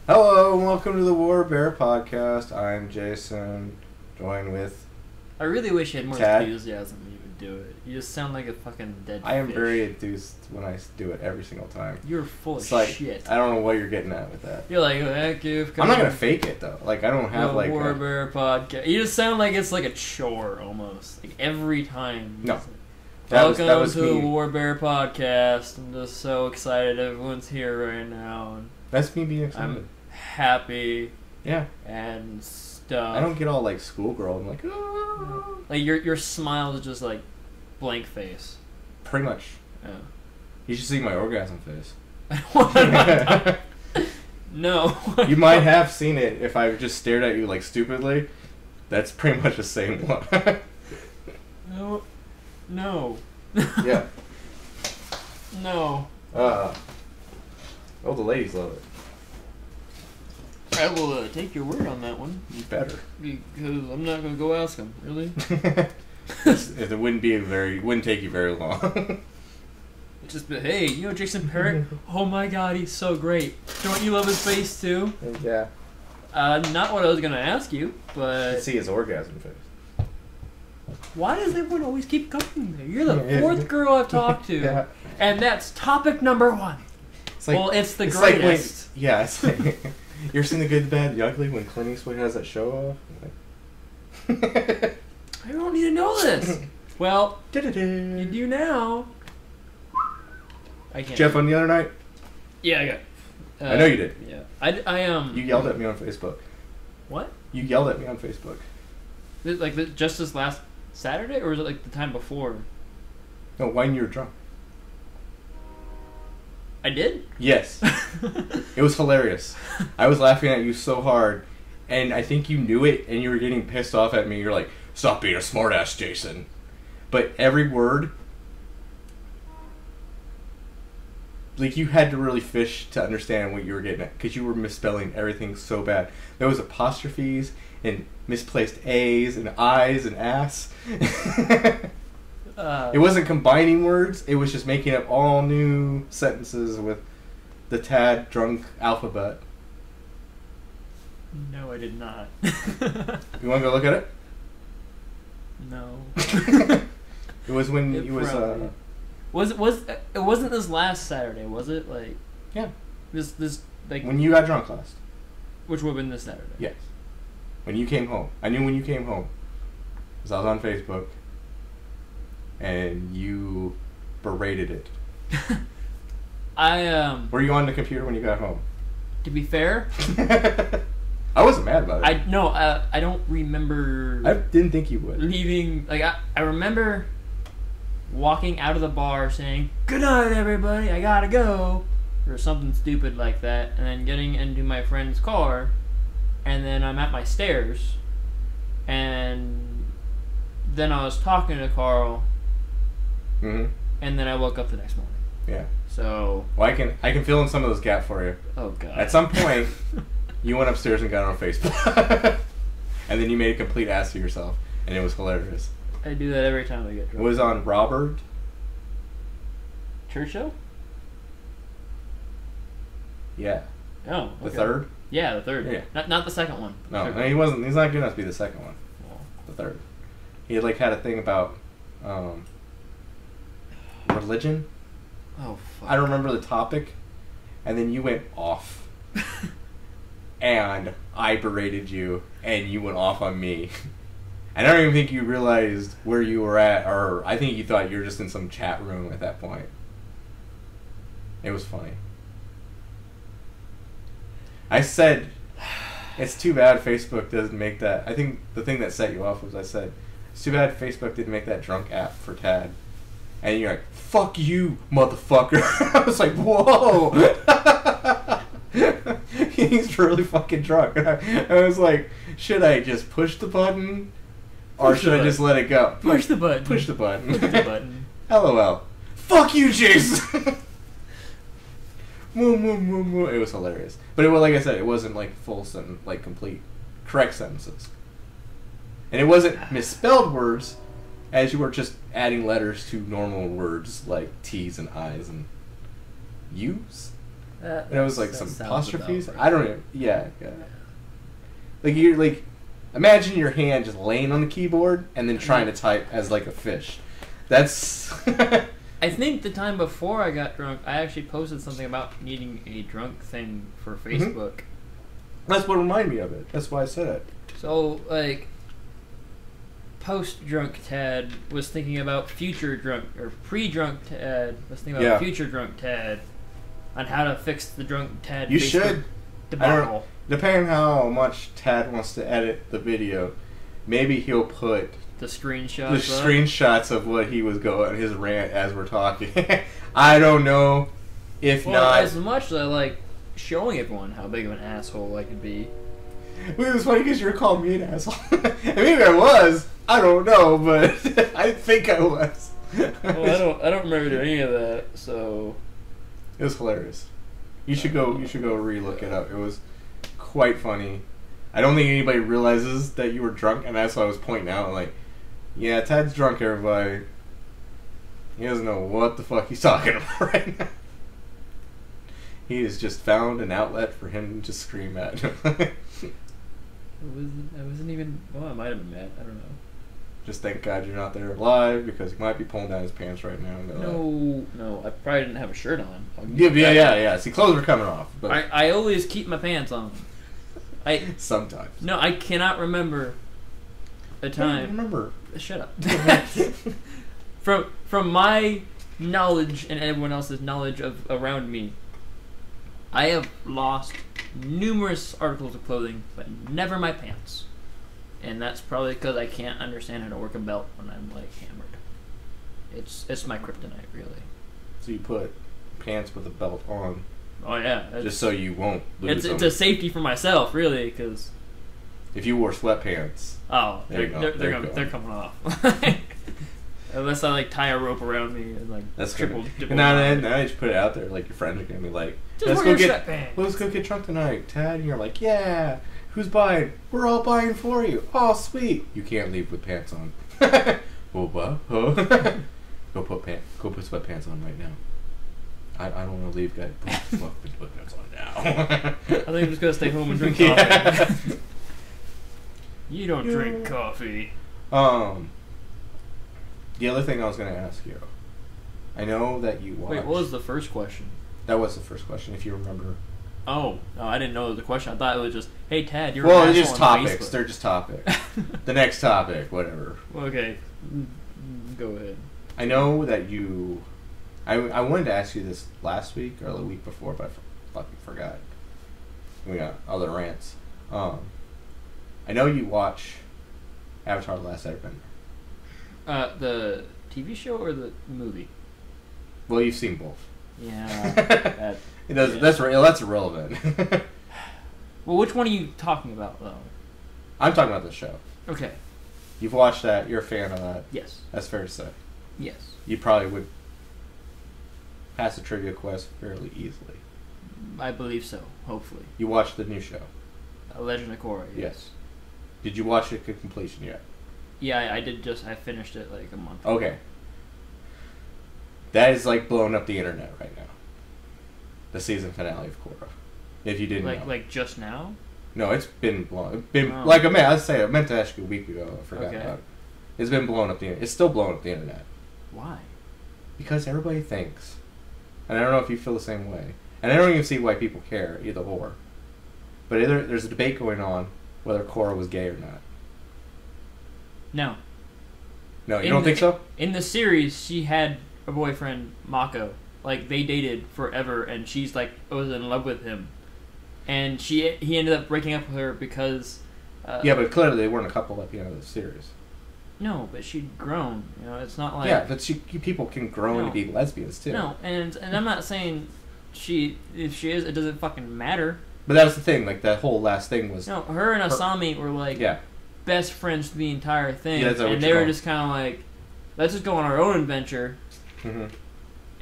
Hello, and welcome to the WBPodcast. I'm Jason, joined with... I really wish you had more Tad. enthusiasm when you would do it. You just sound like a fucking dead I am fish. very enthused when I do it every single time. You're full It's of like, shit. I don't know what you're getting at with that. You're like, heck, you've I'm not going to fake it, though. Like, I don't have, like... Warbear podcast. You just sound like it's like a chore, almost. Like, every time. No. It's like, That was to me. the Warbear podcast. I'm just so excited everyone's here right now. And That's me being excited. I'm happy. Yeah. And stuff. I don't get all, like, schoolgirl. I'm like, oh. Like, your smile is just like blank face. Pretty much. Yeah. You should see my orgasm face. No. You might have seen it if I just stared at you, like, stupidly. That's pretty much the same one. No. Yeah. No. Oh, the ladies love it. I will take your word on that one. You better. Because I'm not going to go ask him. Really? It wouldn't take you very long. Just be, hey, you know Jason Parrott? Oh my god, he's so great. Don't you love his face too? Yeah. Not what I was going to ask you, but... See his orgasm face. Why does everyone always keep going there? You're the fourth girl I've talked to. Yeah. And that's topic number one. It's like, well, it's the it's greatest. Like when, it's like... You ever seen The Good, the Bad, the Ugly when Clint Eastwood has that show off? Like... I don't need to know this. Well, you do now. I can't. Jeff on the other night? Yeah, I got. I know you did. Yeah, I You yelled at me on Facebook. What? You yelled at me on Facebook. Just this last Saturday, or was it like the time before? No, when you were drunk. I did. Yes. It was hilarious. I was laughing at you so hard, and I think you knew it, and you were getting pissed off at me. You're like, "Stop being a smartass, Jason." But every word, like, you had to really fish to understand what you were getting at, because you were misspelling everything so bad. There was apostrophes and misplaced A's and I's and ass. It wasn't combining words. It was just making up all new sentences with the Tad drunk alphabet. No, I did not. You want to go look at it? No. It was when It you was it wasn't this last Saturday, was it? Like yeah. This like When you got drunk last. which would have been this Saturday. Yes. When you came home. I knew when you came home. Because I was on Facebook. And you berated it. Were you on the computer when you got home? To be fair, I wasn't mad about it. I don't remember. I didn't think you would. Leaving. Like I remember walking out of the bar saying, "Good night, everybody. I gotta go," or something stupid like that, and then getting into my friend's car, and then I'm at my stairs, and then I was talking to Carl. Mm-hmm. And then I woke up the next morning. Yeah. So. Well, I can fill in some of those gaps for you. Oh god. At some point, you went upstairs and got on Facebook, and then you made a complete ass of yourself, and it was hilarious. I do that every time I get It drunk. was on Robert. Church show? Yeah. Oh. Okay. The third. Yeah, the third. Yeah. Not the second one. No, he wasn't. He's not good enough to be the second one. Oh. The third. He had had a thing about religion. Oh fuck. I don't remember the topic, and then you went off, and I berated you, and you went off on me. And I don't even think you realized where you were at, or I think you thought you were just in some chat room at that point. It was funny. I said, it's too bad Facebook doesn't make that. I think the thing that set you off was I said, it's too bad Facebook didn't make that drunk app for Tad. And you're like, fuck you, motherfucker. I was like, whoa. He's really fucking drunk. I was like, should I just push the button? Or should I just let it go? Push the button. Push the button. Push the button. LOL. Fuck you, Jason. Moo, moo, moo, moo. It was hilarious. But it was, like I said, it wasn't full sentence, complete, correct sentences. And it wasn't misspelled words, as you were just adding letters to normal words like T's and I's and U's. And it was like some sounds apostrophes. about I don't even. Yeah. Like you're like, imagine your hand just laying on the keyboard and then trying to type as like a fish. That's. I think the time before I got drunk, I actually posted something about needing a drunk thing for Facebook. That's what reminded me of it. That's why I said it. So, like, post-drunk Tad was thinking about future drunk, or pre-drunk Tad was thinking about future drunk Tad on how to fix the drunk Tad You Facebook should. debacle. Depending how much Tad wants to edit the video, maybe he'll put The screenshots. the screenshots of what he was going, his rant as we're talking. I don't know. If not, as much as I like showing everyone how big of an asshole I could be. Well, it was funny because you were calling me an asshole. And maybe I was. I don't know, but I think I was. Well, I don't remember doing any of that. So it was hilarious. You should go. You should go re-look it up. It was quite funny. I don't think anybody realizes that you were drunk, and that's why I was pointing out. Like, yeah, Tad's drunk, everybody. He doesn't know what the fuck he's talking about right now. He has just found an outlet for him to scream at. I wasn't even. Well, I might have been mad. I don't know. Just thank God you're not there live because he might be pulling down his pants right now. No, I probably didn't have a shirt on. Yeah. See, clothes were coming off. But I always keep my pants on. Sometimes. No, I cannot remember a time. Remember. Shut up. From my knowledge and everyone else's knowledge of around me, I have lost numerous articles of clothing, but never my pants. And that's probably because I can't understand how to work a belt when I'm like hammered. It's my kryptonite, really. So you put pants with a belt on. Oh yeah, just so you won't lose them. It's a safety for myself, really, because if you wore sweatpants, they're coming off. Unless I like tie a rope around me and like that's triple. And now you just put it out there, like your friends are gonna be like, let's go get drunk tonight, Tad. And you're like, yeah. Who's buying? We're all buying for you. Oh, sweet. You can't leave with pants on. Oh, what? Oh. Go put sweatpants on right now. I don't want to leave, guys. Put sweatpants on now. I think I'm just gonna stay home and drink coffee. You don't drink coffee. The other thing I was gonna ask you. I know that you watched. Wait, what was the first question? That was the first question, if you remember. Oh, no, I didn't know the question. I thought it was just, hey, Tad, you're well, an they're asshole just on topics. Facebook. They're just topics. The next topic, whatever. Okay, go ahead. I know that you... I wanted to ask you this last week or the week before, but I fucking forgot. We got other rants. I know you watch Avatar: The Last Airbender. The TV show or the movie? Well, you've seen both. Yeah. It does. Yeah. That's irrelevant. Well, which one are you talking about, though? I'm talking about the show. Okay. You've watched that. You're a fan of that. Yes. That's fair to say. Yes. You probably would pass the trivia quest fairly easily. I believe so. Hopefully. You watched the new show. Legend of Korra. Yes. Did you watch it to completion yet? Yeah, I did. I finished it like a month ago. Okay. That is like blowing up the internet right now. The season finale of Korra. If you didn't know. Like just now? No, it's been blown. It's been like I meant to ask you a week ago. I forgot about it. It's been blowing up the internet. It's still blowing up the internet. Why? Because everybody thinks, and I don't know if you feel the same way, and I don't even see why people care either or. But there's a debate going on whether Korra was gay or not. No. No, you don't think so? In the series, she had a boyfriend, Mako. Like, they dated forever, and she's, like, was in love with him. And he ended up breaking up with her because... yeah, but clearly they weren't a couple at the end of the series. No, but she'd grown. You know, it's not like... Yeah, but people can grow and be lesbians, too. No, and I'm not saying if she is, it doesn't fucking matter. But that was the thing, like, that whole last thing was... No, her and Asami were, like, best friends for the entire thing. Yeah, and they were just kind of like, let's just go on our own adventure. Mm-hmm.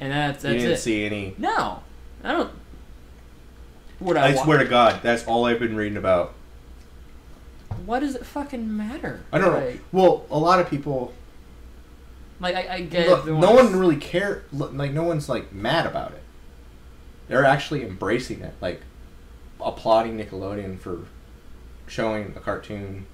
And that's it. You didn't see any... No. I don't... I swear to God, that's all I've been reading about. What does it fucking matter? I don't know. Well, a lot of people... Like, I get it. No one really cares. Like, no one's, like, mad about it. they're actually embracing it, like applauding Nickelodeon for showing a cartoon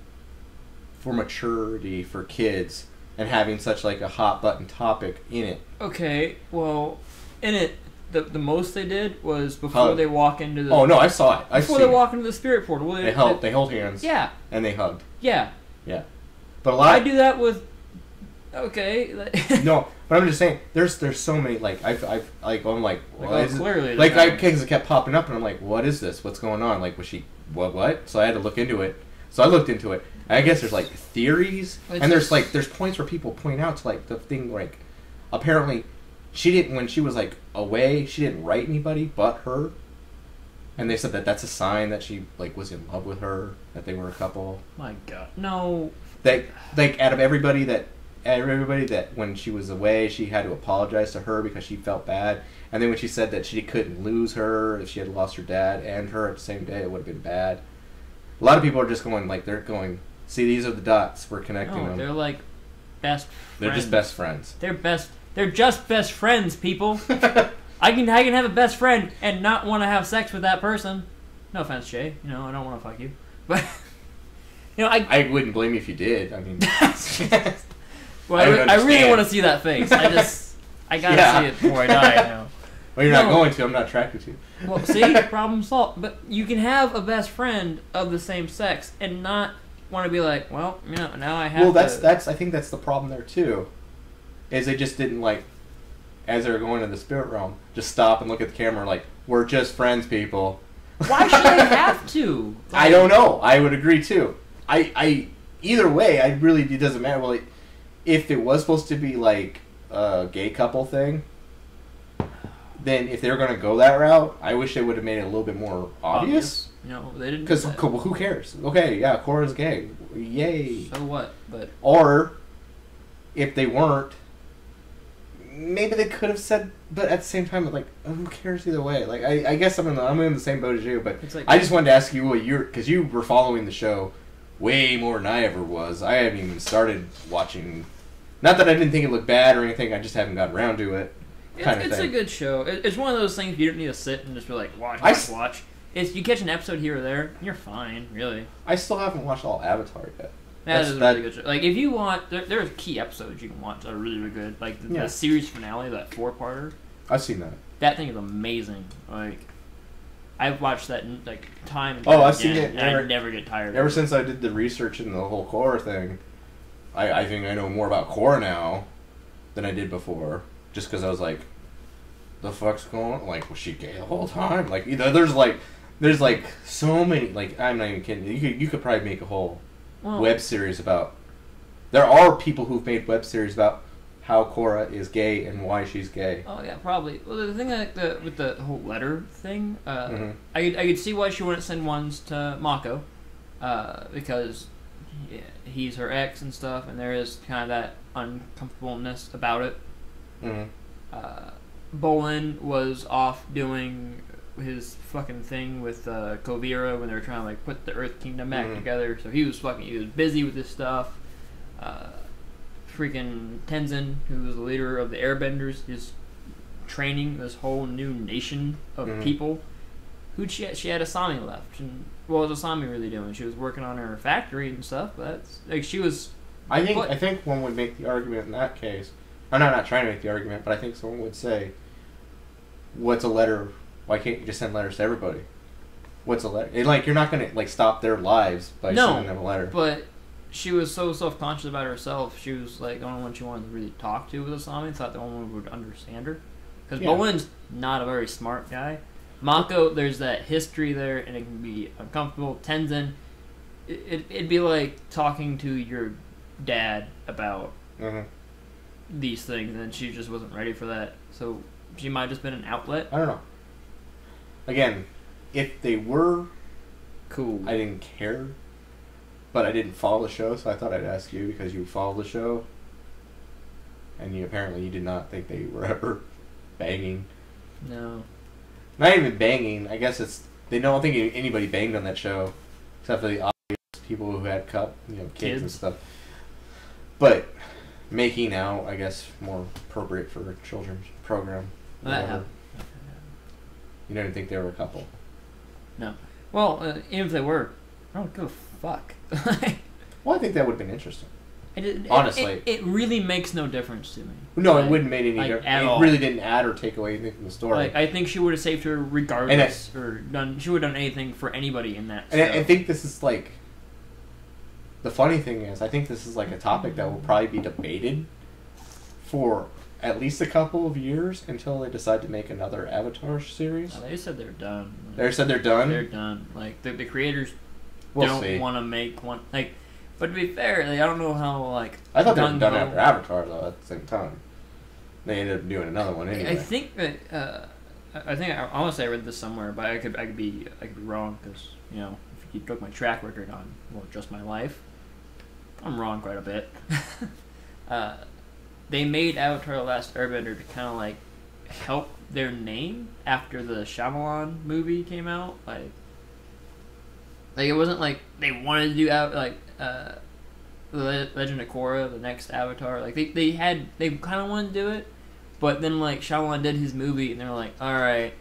for maturity for kids and having such like a hot button topic in it. Okay, well, in it, the most they did was before they walk into the... Oh, no, I saw it. Before they walk into the spirit portal. They held hands. Yeah. And they hugged. Yeah. Yeah. But a lot... I do that with... Okay. No, but I'm just saying, there's so many, like, I'm like, clearly... Like, kids kept popping up, and I'm like, what is this? What's going on? Like, was she... What? So I had to look into it. So I looked into it. I guess there's, like, theories, and there's points where people point out to, like, the thing, like, apparently... She didn't, when she was, like, away, she didn't write anybody but her. And they said that that's a sign that she, like, was in love with her, that they were a couple. My God. No. That, like, out of everybody that when she was away, she had to apologize to her because she felt bad. And then when she said that she couldn't lose her, if she had lost her dad and her at the same day, it would have been bad. A lot of people are just going, like, they're going, see, these are the dots, we're connecting them. They're, like, best friends. They're just best friends. They're just best friends, people. I can have a best friend and not want to have sex with that person. No offense, Jay. You know, I don't want to fuck you. But, you know, I wouldn't blame you if you did. I mean... well, I really want to see that face. I gotta see it before I die, you know. Well, you're not going to. I'm not attracted to you. Well, see? Problem solved. But you can have a best friend of the same sex and not want to be like, well, you know, now I have to... Well, I think that's the problem there, too. Is they just didn't, like, as they were going to the spirit realm, just stop and look at the camera like, we're just friends, people. Why should they have to? Like, I don't know. I would agree, too. Either way, it doesn't matter. Well, if it was supposed to be, like, a gay couple thing, then if they were going to go that route, I wish they would have made it a little bit more obvious. No, they didn't. Because who cares? Okay, yeah, Korra's gay. Yay. So what? But or, if they weren't, maybe they could have said, but at the same time, like, who cares either way? Like, I guess I'm in the same boat as you, but like, I just wanted to ask you because you were following the show way more than I ever was. I haven't even started watching. Not that I didn't think it looked bad or anything. I just haven't gotten around to it. It's a good show. It's one of those things you don't need to sit and just be like, watch. It's you catch an episode here or there, and you're fine, really. I still haven't watched all Avatar yet. That is a really good show. Like, if you want, there's key episodes you can watch that are really, really good. Like, the series finale, that 4-parter. I've seen that. That thing is amazing. Like, I've watched that, like, time and time I've again, seen it. and I never get tired of it. Ever since I did the research in the whole Korra thing, I think I know more about Korra now than I did before. Just because I was like, the fuck's going on? Like, was she gay the whole time? Like, there's so many, like, I'm not even kidding. You could probably make a whole web series about... There are people who've made web series about how Korra is gay and why she's gay. Oh, yeah, probably. Well, the thing with the whole letter thing, I could see why she wouldn't send ones to Mako, because he's her ex and stuff, and there is kind of that uncomfortableness about it. Bolin was off doing his fucking thing with Kovira when they were trying to like put the Earth Kingdom back together. So he was busy with this stuff. Freaking Tenzin, who was the leader of the Airbenders, is training this whole new nation of people. She had Asami left, and what was Asami really doing? She was working on her factory and stuff. But that's like she was. I think one would make the argument in that case. I'm not trying to make the argument, but I think someone would say, "What's a letter? Why can't you just send letters to everybody? What's a letter? Like you're not gonna like stop their lives by sending them a letter." But she was so self-conscious about herself. She was like the only one she wanted to really talk to with Asami. Thought the only one would understand her, because Bowen's not a very smart guy. Mako, there's that history there, and it can be uncomfortable. Tenzin, it'd be like talking to your dad about these things, and she just wasn't ready for that. So she might have just been an outlet. I don't know. Again, if they were cool, I didn't care, but I didn't follow the show, so I thought I'd ask you because you follow the show, and you did not think they were ever banging. No. Not even banging. I guess they don't think anybody banged on that show, except for the obvious people who had kids and stuff. But making out, I guess, more appropriate for a children's program. That happened. You didn't think they were a couple. No. Well, even if they were, I don't give a fuck. Well, I think that would have been interesting. Honestly, it really makes no difference to me. No, it wouldn't make any difference. It really didn't add or take away anything from the story. Like, I think she would have saved her regardless, she would have done anything for anybody in that. And I think this is like, the funny thing is, I think this is like a topic that will probably be debated for at least a couple of years until they decide to make another Avatar series. No, they said they're done. They said they're done? They're done. Like, the creators don't want to make one. Like, but to be fair, like, I don't know how, like... I thought they were done after Avatar, though, at the same time. They ended up doing another one anyway. I think that... I want to say I read this somewhere, but I could be wrong, because, you know, if you took my track record on, well, just my life, I'm wrong quite a bit. They made Avatar The Last Airbender to kind of, like, help their name after the Shyamalan movie came out. Like it wasn't like they wanted to do, The Legend of Korra, the next Avatar. Like, they kind of wanted to do it, but then, like, Shyamalan did his movie, and they were like, alright,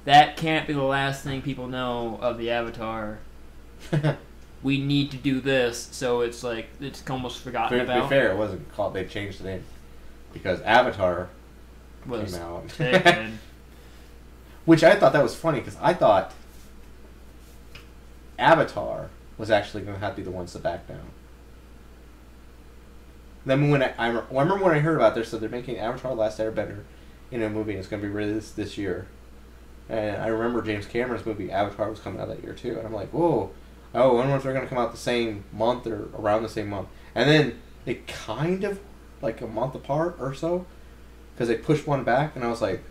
that can't be the last thing people know of the Avatar. We need to do this, so it's like, it's almost forgotten about. To be fair, it wasn't called, they changed the name. Because Avatar came out. Which I thought that was funny, because I thought Avatar was actually going to have to be the ones to back down. Then when I remember when I heard about this, so they're making Avatar: The Last Airbender in a movie, and it's going to be released this year. And I remember James Cameron's movie Avatar was coming out that year too, and I'm like, whoa, I wonder if they're going to come out the same month or around the same month. And then it kind of like a month apart or so, because they pushed one back, and I was like,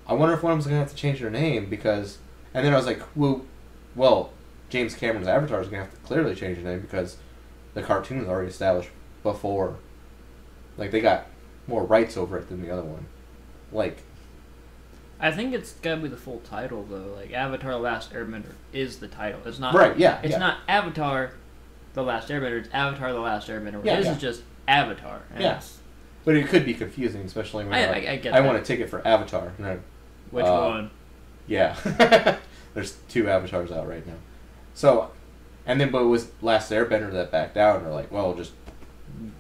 I wonder if one of them's going to have to change their name, because... And then I was like, well, James Cameron's Avatar is going to have to clearly change their name, because the cartoon was already established before. Like, they got more rights over it than the other one. Like... I think it's got to be the full title, though. Like, Avatar The Last Airbender is the title. It's not... Right, yeah. It's not Avatar The Last Airbender, it's Avatar The Last Airbender. This is just Avatar. Yes. But it could be confusing, especially when I get that. want a ticket for Avatar. No. Which one? Yeah. There's 2 Avatars out right now. So, and then, but it was Last Airbender that backed down. They're like, well, just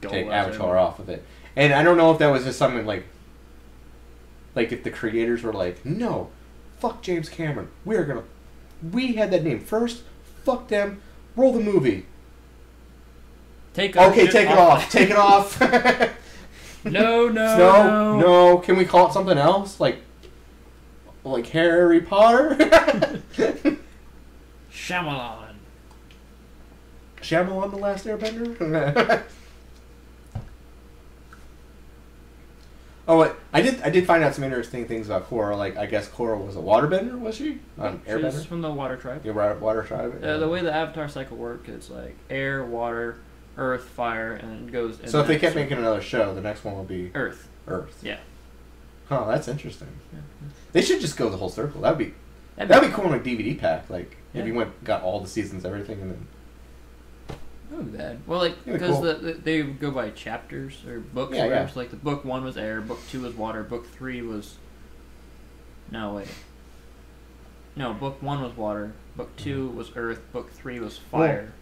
take Avatar off of it. And I don't know if that was just something like if the creators were like, no, fuck James Cameron. We had that name first. Fuck them. Roll the movie. Take it off. Take it off. No. Can we call it something else? Like Harry Potter? Shyamalan. Shyamalan The Last Airbender? Oh, I did find out some interesting things about Korra. Like, I guess Korra was a waterbender, was she? Airbender? She's from the water tribe. Yeah, water tribe. The way the Avatar cycle works is like air, water, earth, fire, and it goes... So if they kept making another show, the next one will be... Earth. Yeah. Huh, that's interesting. Yeah. They should just go the whole circle. That'd be cool in a DVD pack. Like, if you got all the seasons, everything, and then... That would be bad. Well, like, because they go by chapters or books. Yeah. Like, the book 1 was air, book 2 was water, book 3 was... No, wait. No, book 1 was water, book 2 was earth, book 3 was fire.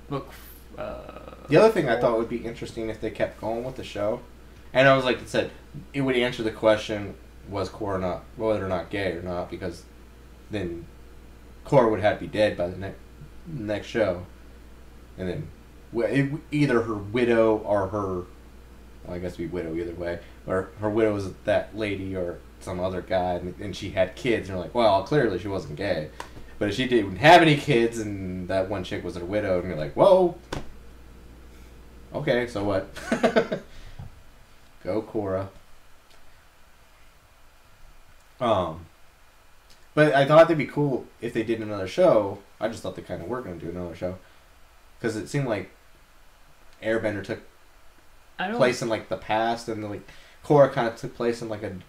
Book... the other thing I thought would be interesting if they kept going with the show, and I was like, it said, it would answer the question, was Korra whether or not gay or not, because then Korra would have to be dead by the next show. And then either her widow or her... Well, I guess it'd be widow either way. Or her widow was that lady or some other guy, and she had kids, and they're like, well, clearly she wasn't gay. But if she didn't have any kids, and that one chick was her widow, and you're like, whoa! Okay, so what? Go Korra. But I thought it'd be cool if they did another show. I just thought they kind of were going to do another show. Because it seemed like Airbender took place in, like, the past, and, like, Korra kind of took place in, like, an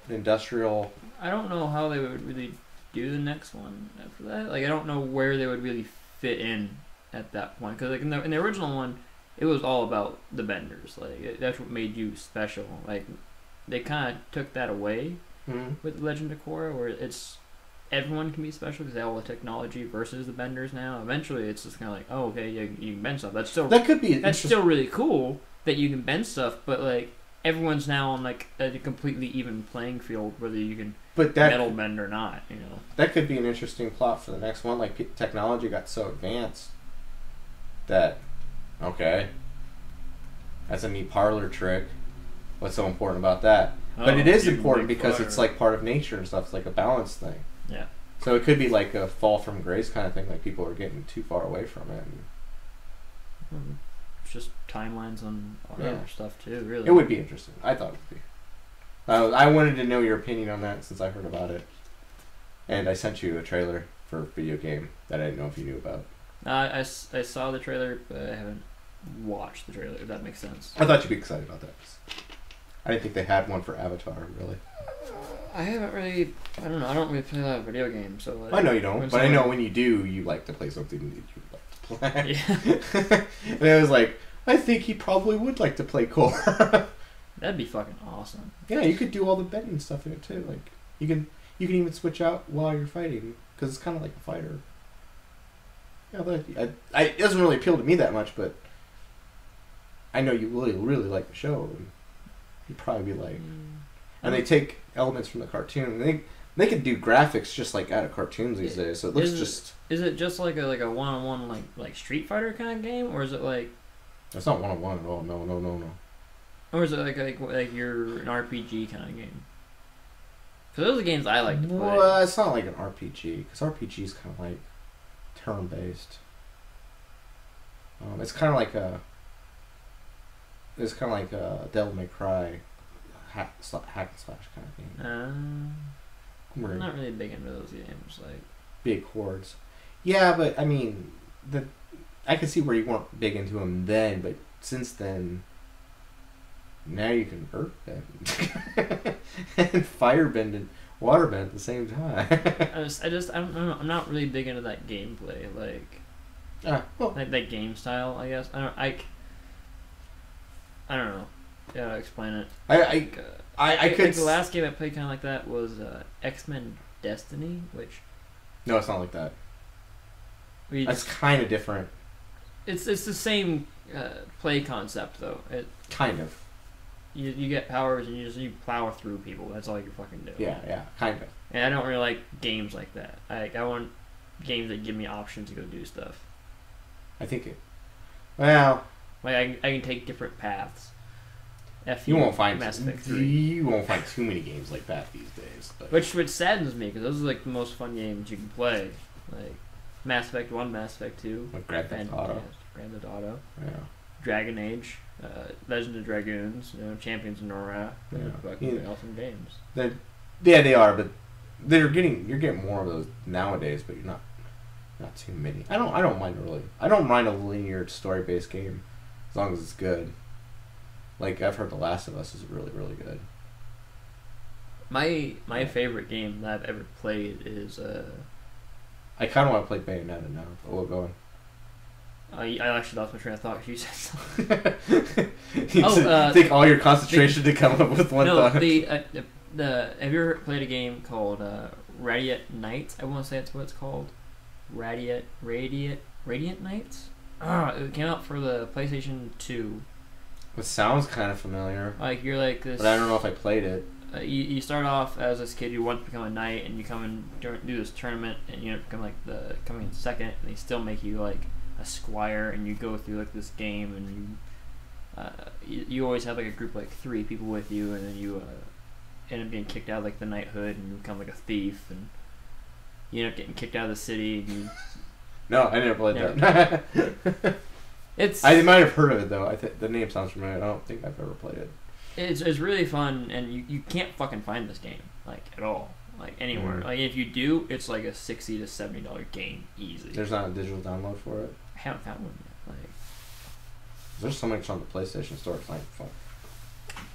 industrial... I don't know how they would really do the next one after that. Like, I don't know where they would really fit in at that point. Because, like, in the original one, it was all about the benders. Like, that's what made you special. Like, they kind of took that away. with Legend of Korra, where it's everyone can be special because they have all the technology versus the benders now. Eventually, it's just kind of like, oh, okay, you can bend stuff. That could be. That's still really cool that you can bend stuff, but like everyone's now on like a completely even playing field, whether you can metal bend or not. You know, that could be an interesting plot for the next one. Like technology got so advanced that that's a neat parlor trick. What's so important about that? But it is important because it's like part of nature and stuff. It's like a balance thing. Yeah. So it could be like a fall from grace kind of thing. Like people are getting too far away from it. It's just timelines on other stuff too. Really, it would be interesting. I thought it would be. I wanted to know your opinion on that since I heard about it, and I sent you a trailer for a video game that I didn't know if you knew about. I saw the trailer, but I haven't watched the trailer. If that makes sense. I thought you'd be excited about that. I didn't think they had one for Avatar, really. I haven't really. I don't know. I don't really play a lot of video games, so. Like, I know you don't, but I know when you do, you like to play something that you like to play. Yeah. And I was like, I think he probably would like to play Korra. That'd be fucking awesome. Yeah, you could do all the bending stuff in it too. Like you can even switch out while you're fighting because it's kind of like a fighter. Yeah, it doesn't really appeal to me that much, but I know you really like the show. And you'd probably be like, and they take elements from the cartoon. They can do graphics just like out of cartoons these days. So it looks Is it just like a one-on-one like Street Fighter kind of game, or is it like? It's not one-on-one at all. No. Or is it like you're an RPG kind of game? Because those are the games I like to play. Well, it's not like an RPG because RPG is kind of like turn-based. It's kind of like a Devil May Cry hack and slash kind of game. I'm not really big into those games, like big hordes. Yeah, but I mean, I can see where you weren't big into them then, but since then, now you can earth bend and fire bend and water bend at the same time. I don't know. I'm not really big into that gameplay, like that game style. I guess I don't know. Yeah, to explain it. I could. Like the last game I played kind of like that was X-Men Destiny, which. No, it's not like that. It's kind of different. It's the same play concept though. Kind of. You get powers and you plow through people. That's all you fucking do. Yeah, kind of. And I don't really like games like that. I want games that give me options to go do stuff. I think it. Well. Like I can take different paths. You won't find Mass Effect 3. You won't find too many games like that these days. But. Which saddens me because those are like the most fun games you can play. Like Mass Effect 1, Mass Effect 2. Like Grand Theft Auto. Grand Theft Auto. Yeah. Dragon Age. Legend of Dragoons. Champions of Nora. Fucking awesome games. They are, but you're getting more of those nowadays, but you're not too many. I don't mind a linear story based game as long as it's good. Like I've heard The Last of Us is really, really good. My favorite game that I've ever played is I kinda wanna play Bayonetta now, but we'll go on. I actually lost my train of thought. You said something. Take all your concentration to come up with one thought. No, have you ever played a game called Radiant Nights? I want to say that's what it's called. Radiant Nights? It came out for the PlayStation 2. It sounds kind of familiar. Like you're like this. But I don't know if I played it. You start off as this kid who wants to become a knight, and you come and do this tournament, and you end up becoming like coming in second, and they still make you like a squire, and you go through like this game, and you always have like a group of, like 3 people with you, and then you end up getting kicked out of like the knighthood, and you become like a thief, and you end up getting kicked out of the city. And you no, I never played that. I might have heard of it though. The name sounds familiar. I don't think I've ever played it. It's really fun, and you can't fucking find this game like at all, like anywhere. Like if you do, it's like a $60 to $70 game easy. There's not a digital download for it. I haven't found one yet. Like there's so much on the PlayStation Store. It's not fun.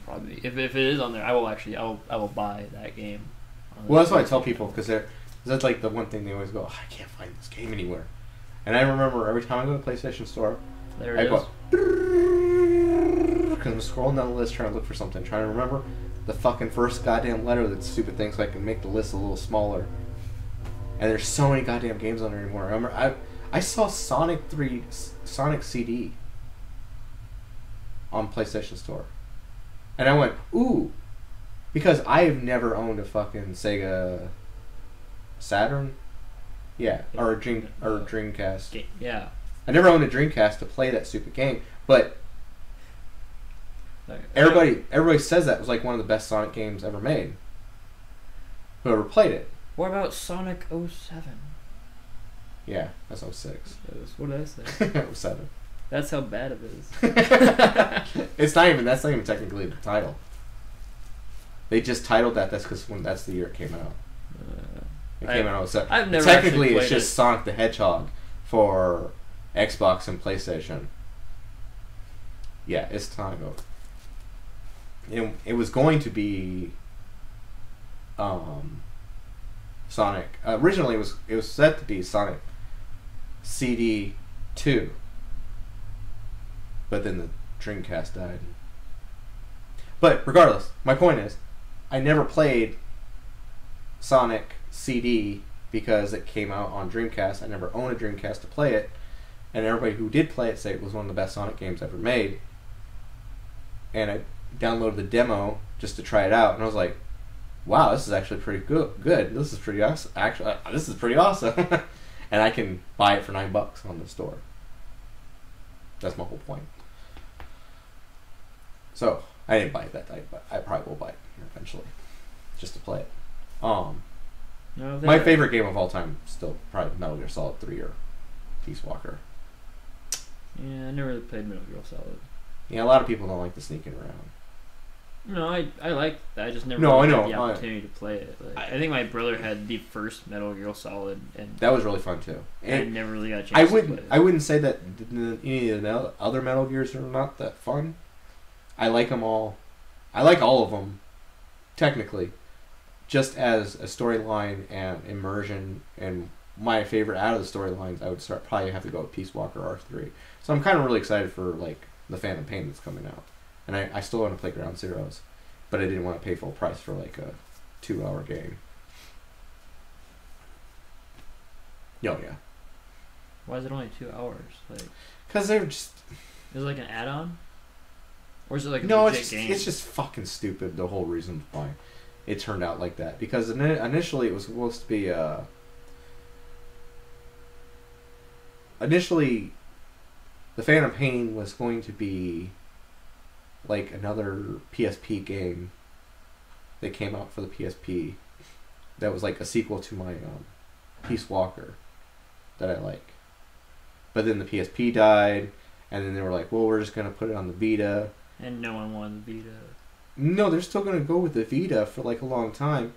Probably if it is on there, I will buy that game. Well, that's what I tell people because that's like the one thing they always go, oh, I can't find this game anywhere. And I remember every time I go to the PlayStation Store, I go because I'm scrolling down the list trying to look for something, trying to remember the fucking first goddamn letter of that stupid thing so I can make the list a little smaller. And there's so many goddamn games on there anymore. I remember I saw Sonic CD on PlayStation Store. And I went, ooh. Because I have never owned a fucking Sega Saturn. Yeah, or a Dreamcast. Yeah. I never owned a Dreamcast to play that stupid game, but everybody says that was like one of the best Sonic games ever made. Whoever played it. What about Sonic 07? Yeah, that's 06. What did I say? 07. That's how bad it is. That's not even technically the title. They just titled that. That's because that's the year it came out. It came out in 07. I've never technically actually it's just Sonic the Hedgehog for Xbox and PlayStation. Yeah, it's time ago. It was going to be Sonic. Originally, it was set to be Sonic CD 2, but then the Dreamcast died. But regardless, my point is, I never played Sonic CD because it came out on Dreamcast. I never owned a Dreamcast to play it, and everybody who did play it said it was one of the best Sonic games ever made. And I downloaded the demo just to try it out, and I was like, wow, this is actually pretty good. This is pretty awesome. Actually, this is pretty awesome. And I can buy it for $9 on the store. That's my whole point. So, I didn't buy it that night, but I probably will buy it here eventually. Just to play it. My favorite game of all time is still probably Metal Gear Solid 3 or Peace Walker. Yeah, I never really played Metal Gear Solid. Yeah, a lot of people don't like the sneaking around. No, I like that. I just never had the opportunity to play it. Like, I think my brother had the first Metal Gear Solid, and that was really fun too. I never really got a chance to play it. I wouldn't say that any of the other Metal Gears are not that fun. I like them all. I like all of them, technically. Just as a storyline and immersion, and my favorite out of the storylines, I would probably have to go with Peace Walker R3. So I'm kind of really excited for like the Phantom Pain that's coming out. And I still want to play Ground Zeroes, but I didn't want to pay full price for like a 2-hour game. Oh yeah. Why is it only 2 hours? Because they're just. Is it like an add-on? Or is it like a legit game? It's just fucking stupid. The whole reason why it turned out like that, because initially it was supposed to be initially the Phantom Pain was going to be like another PSP game that came out for the PSP that was like a sequel to my Peace Walker that I like. But then the PSP died, and then they were like, well, we're just going to put it on the Vita. And no one wanted the Vita. No, they're still going to go with the Vita for like a long time.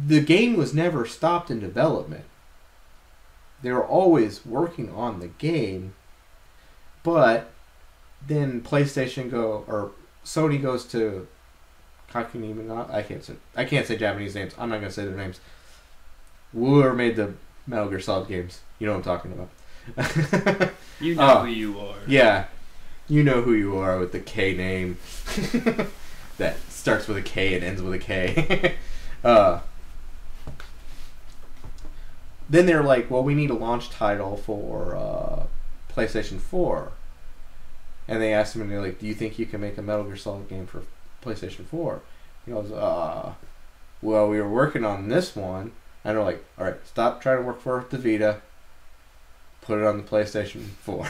The game was never stopped in development. They were always working on the game, but then Sony goes to I can't say Japanese names. I'm not gonna say their names. Whoever made the Metal Gear Solid games, you know what I'm talking about. You know who you are. Yeah, you know who you are with the K name that starts with a K and ends with a K. Then they're like, well, we need a launch title for PlayStation 4. And they asked him, and they're like, do you think you can make a Metal Gear Solid game for PlayStation 4? He goes, well, we were working on this one. And they're like, all right, stop trying to work for the Vita. Put it on the PlayStation 4.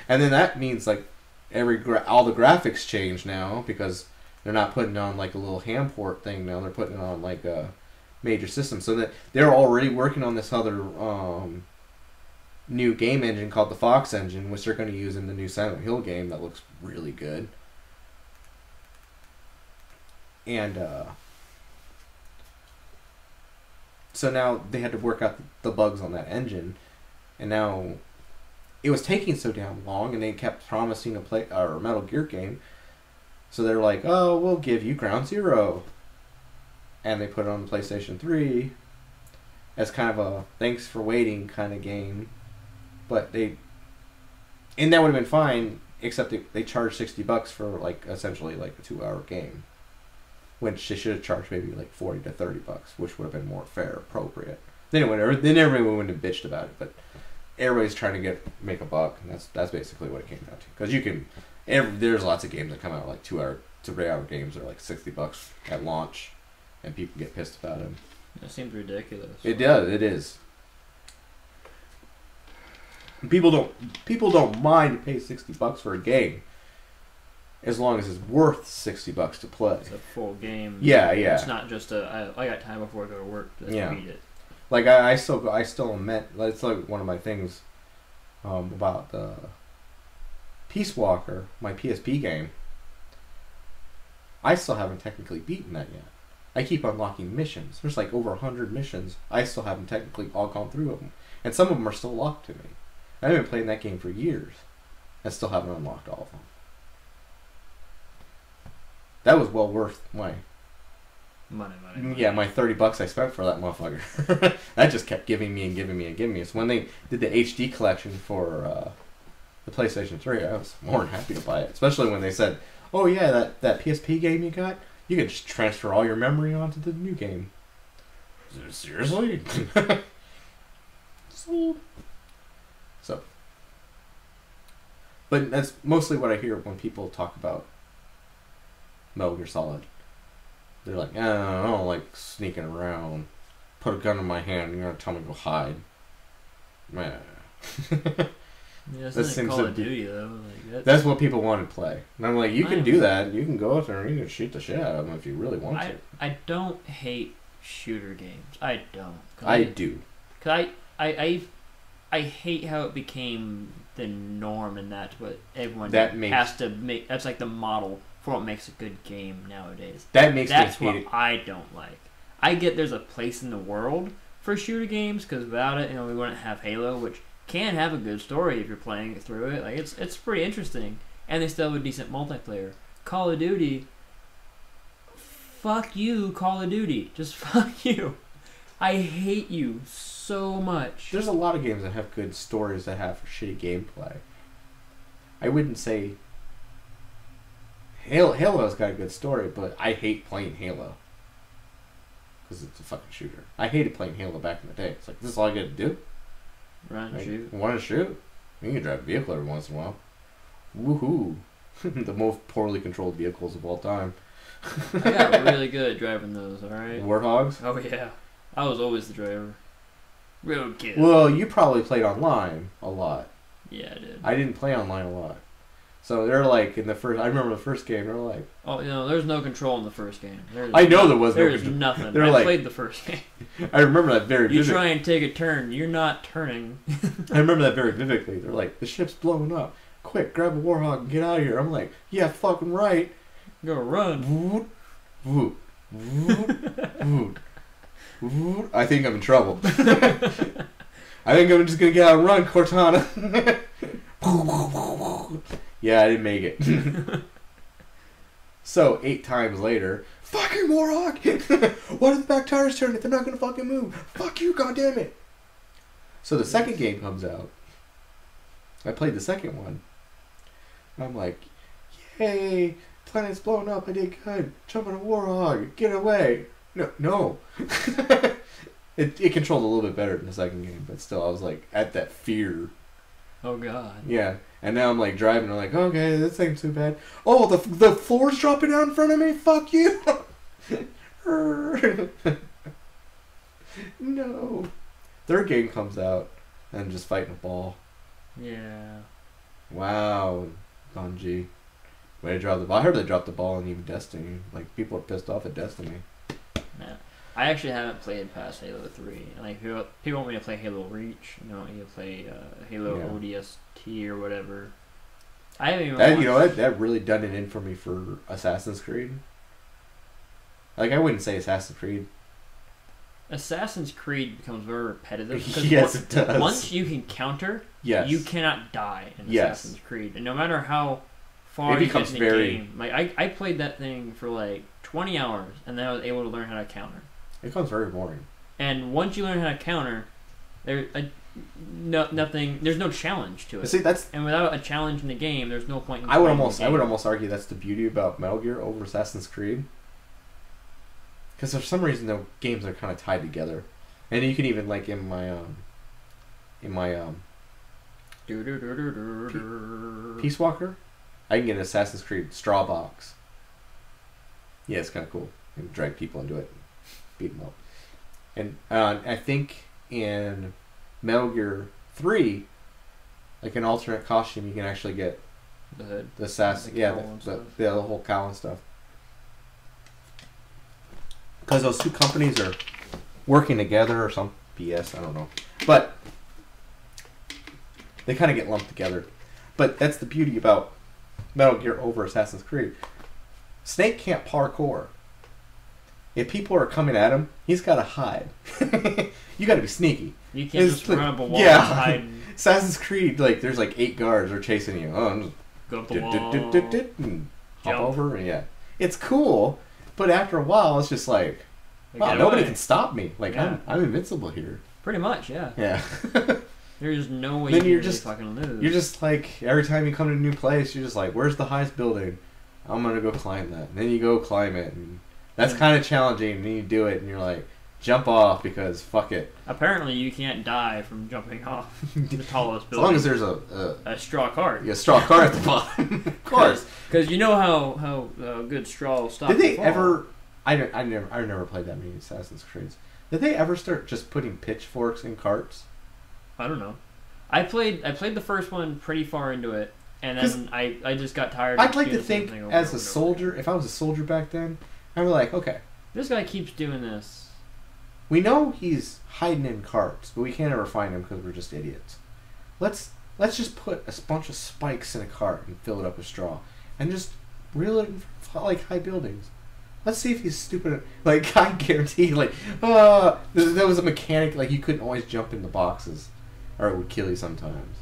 And then that means, like, all the graphics change now, because they're not putting on, like, a little ham port thing now. They're putting it on, like, a major system. So that they're already working on this other new game engine called the Fox engine, which they're going to use in the new Silent Hill game that looks really good. And so now they had to work out the bugs on that engine, and now it was taking so damn long, and they kept promising a Metal Gear game. So they're like, oh, we'll give you Ground Zero. And they put it on PlayStation 3 as kind of a thanks for waiting kind of game. But that would have been fine, except they charged $60 for like essentially like a 2-hour game. which they should have charged maybe like $40 to $30, which would have been more fair, appropriate. Then everybody wouldn't have bitched about it, but everybody's trying to make a buck, and that's basically what it came down to. Because there's lots of games that come out like 2-hour to 3-hour games that are like $60 at launch, and people get pissed about them. It seems ridiculous. It does. It is. People don't mind to pay $60 for a game, as long as it's worth $60 to play. It's a full game. Yeah. It's not just I got time before I go to work to beat it. Like I still admit, it's like one of my things about the Peace Walker, my PSP game. I still haven't technically beaten that yet. I keep unlocking missions. There's like over 100 missions. I still haven't technically all gone through them, and some of them are still locked to me. I've been playing that game for years. I still haven't unlocked all of them. That was well worth my money. Yeah, my $30 I spent for that motherfucker. That just kept giving me. So when they did the HD collection for the PlayStation 3, I was more than happy to buy it. Especially when they said, "Oh yeah, that PSP game you got, you can just transfer all your memory onto the new game." Seriously? So, but that's mostly what I hear when people talk about Metal Gear Solid. They're like, I don't like sneaking around. Put a gun in my hand, you're gonna tell me to go hide. Man. Yeah, that's Call of Duty though. Like, that's what people want to play. And I'm like, you can do that. You can go out there and you can shoot the shit out of them if you really want to. I don't hate shooter games. I don't. I do. Cause I hate how it became the norm, and that's what everyone has to make. That's like the model for what makes a good game nowadays. That's what I don't like. I get there's a place in the world for shooter games, because without it, we wouldn't have Halo, which can have a good story if you're playing it through it. Like it's pretty interesting, and they still have a decent multiplayer. Call of Duty, fuck you, Call of Duty. Just fuck you. I hate you so much. There's a lot of games that have good stories that have shitty gameplay. I wouldn't say Halo's got a good story, but I hate playing Halo because it's a fucking shooter. I hated playing Halo back in the day. It's like, this is all I get to do? Run and shoot. Want to shoot? You can drive a vehicle every once in a while. Woohoo! The most poorly controlled vehicles of all time. I got really good at driving those, alright? Warthogs? Oh yeah. I was always the driver. Real kid. Well, you probably played online a lot. Yeah, I did. I didn't play online a lot. So they're like, I remember the first game, they're like... Oh, there's no control in the first game. I know there was no control. There's nothing. I played the first game. I remember that very vividly. You try and take a turn, you're not turning. I remember that very vividly. They're like, the ship's blowing up. Quick, grab a Warhawk and get out of here. I'm like, yeah, fucking right. Go run. Woot, woot, woot, woot, woot. I think I'm in trouble. I think I'm just going to get out and run, Cortana. Yeah, I didn't make it. So, 8 times later, fucking Warhawk! Why do the back tires turn if they're not going to fucking move? Fuck you, goddammit! So the second game comes out. I played the second one. I'm like, yay! Planet's blowing up, I did good. Jump on a Warhawk, get away! No. It controlled a little bit better than the second game, but still, I was like, at that fear. Oh god. Yeah. And now I'm like driving, I'm like, okay, this ain't too bad. Oh, the floor's dropping down in front of me? Fuck you! No. Third game comes out, and I'm just fighting a ball. Yeah. Wow, Bungie. Way to drop the ball. I heard they dropped the ball in even Destiny. Like, people are pissed off at Destiny. Yeah. I actually haven't played past Halo 3. Like, people want me to play Halo Reach. They want me to play Halo ODST or whatever. I haven't even that really done it in for me for Assassin's Creed. Like, I wouldn't say Assassin's Creed. Assassin's Creed becomes very repetitive. Yes, it does. Once you can counter, you cannot die in Assassin's Creed. And no matter how far you get in the game. Like, I played that thing for like 20 hours, and then I was able to learn how to counter. It becomes very boring. And once you learn how to counter, there's no challenge to it. See, and without a challenge in the game, there's no point in I would almost argue that's the beauty about Metal Gear over Assassin's Creed. Because for some reason the games are kind of tied together, and you can even like in my Peace Walker, I can get an Assassin's Creed straw box. Yeah, it's kind of cool. You can drag people into it, and beat them up. And I think in Metal Gear 3, like an alternate costume, you can actually get the hood, the assassin, the whole cowl and stuff. Because those two companies are working together or some BS, I don't know. But they kind of get lumped together. But that's the beauty about Metal Gear over Assassin's Creed. Snake can't parkour. If people are coming at him, he's got to hide. You got to be sneaky. You can't just run up a wall and hide. Assassin's Creed, like there's like 8 guards are chasing you. Oh, Go up the wall. and hop over, and yeah, it's cool. But after a while, it's just like, wow, nobody can stop me. Like I'm invincible here. Pretty much, yeah. Yeah. There's no way then you're just fucking lose. You're just like every time you come to a new place, you're just like, where's the highest building? I'm gonna go climb that. And then you go climb it, and that's kind of challenging. And then you do it, and you're like, jump off because fuck it. Apparently, you can't die from jumping off the tallest building. As long as there's a straw cart. Yeah, straw cart at the bottom. Of course. Because you know how good straw will stop. Did they ever? I never played that many Assassin's Creeds. Did they ever start just putting pitchforks in carts? I don't know. I played the first one pretty far into it, and then I just got tired. I'd like to think as a soldier, if I was a soldier back then, I'd be like, okay, this guy keeps doing this. We know he's hiding in carts, but we can't ever find him because we're just idiots. Let's just put a bunch of spikes in a cart and fill it up with straw, and just reel it in like high buildings. Let's see if he's stupid. Like I guarantee, like there was a mechanic like you couldn't always jump in the boxes, or it would kill you sometimes.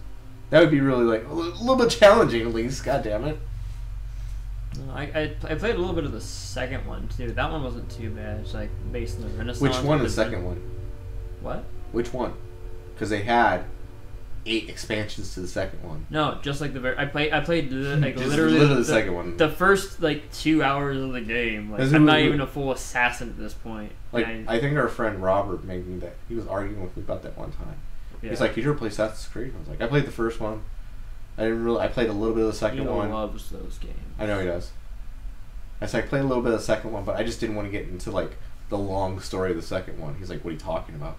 That would be really like a little bit challenging at least. God damn it. I played a little bit of the second one too. That one wasn't too bad. It's like based on the Renaissance. Which one? The second one. What? Which one? Because they had 8 expansions to the second one. No, just like I played like literally the second one. The first like 2 hours of the game. Like, I'm not even a full assassin at this point. Like I think our friend Robert made me that. He was arguing with me about that one time. Yeah. He's like, "You ever play Assassin's Creed?" I was like, "I played the first one. I played a little bit of the second one." He loves those games. I know he does. I said I played a little bit of the second one, but I just didn't want to get into like the long story of the second one. He's like, "What are you talking about?"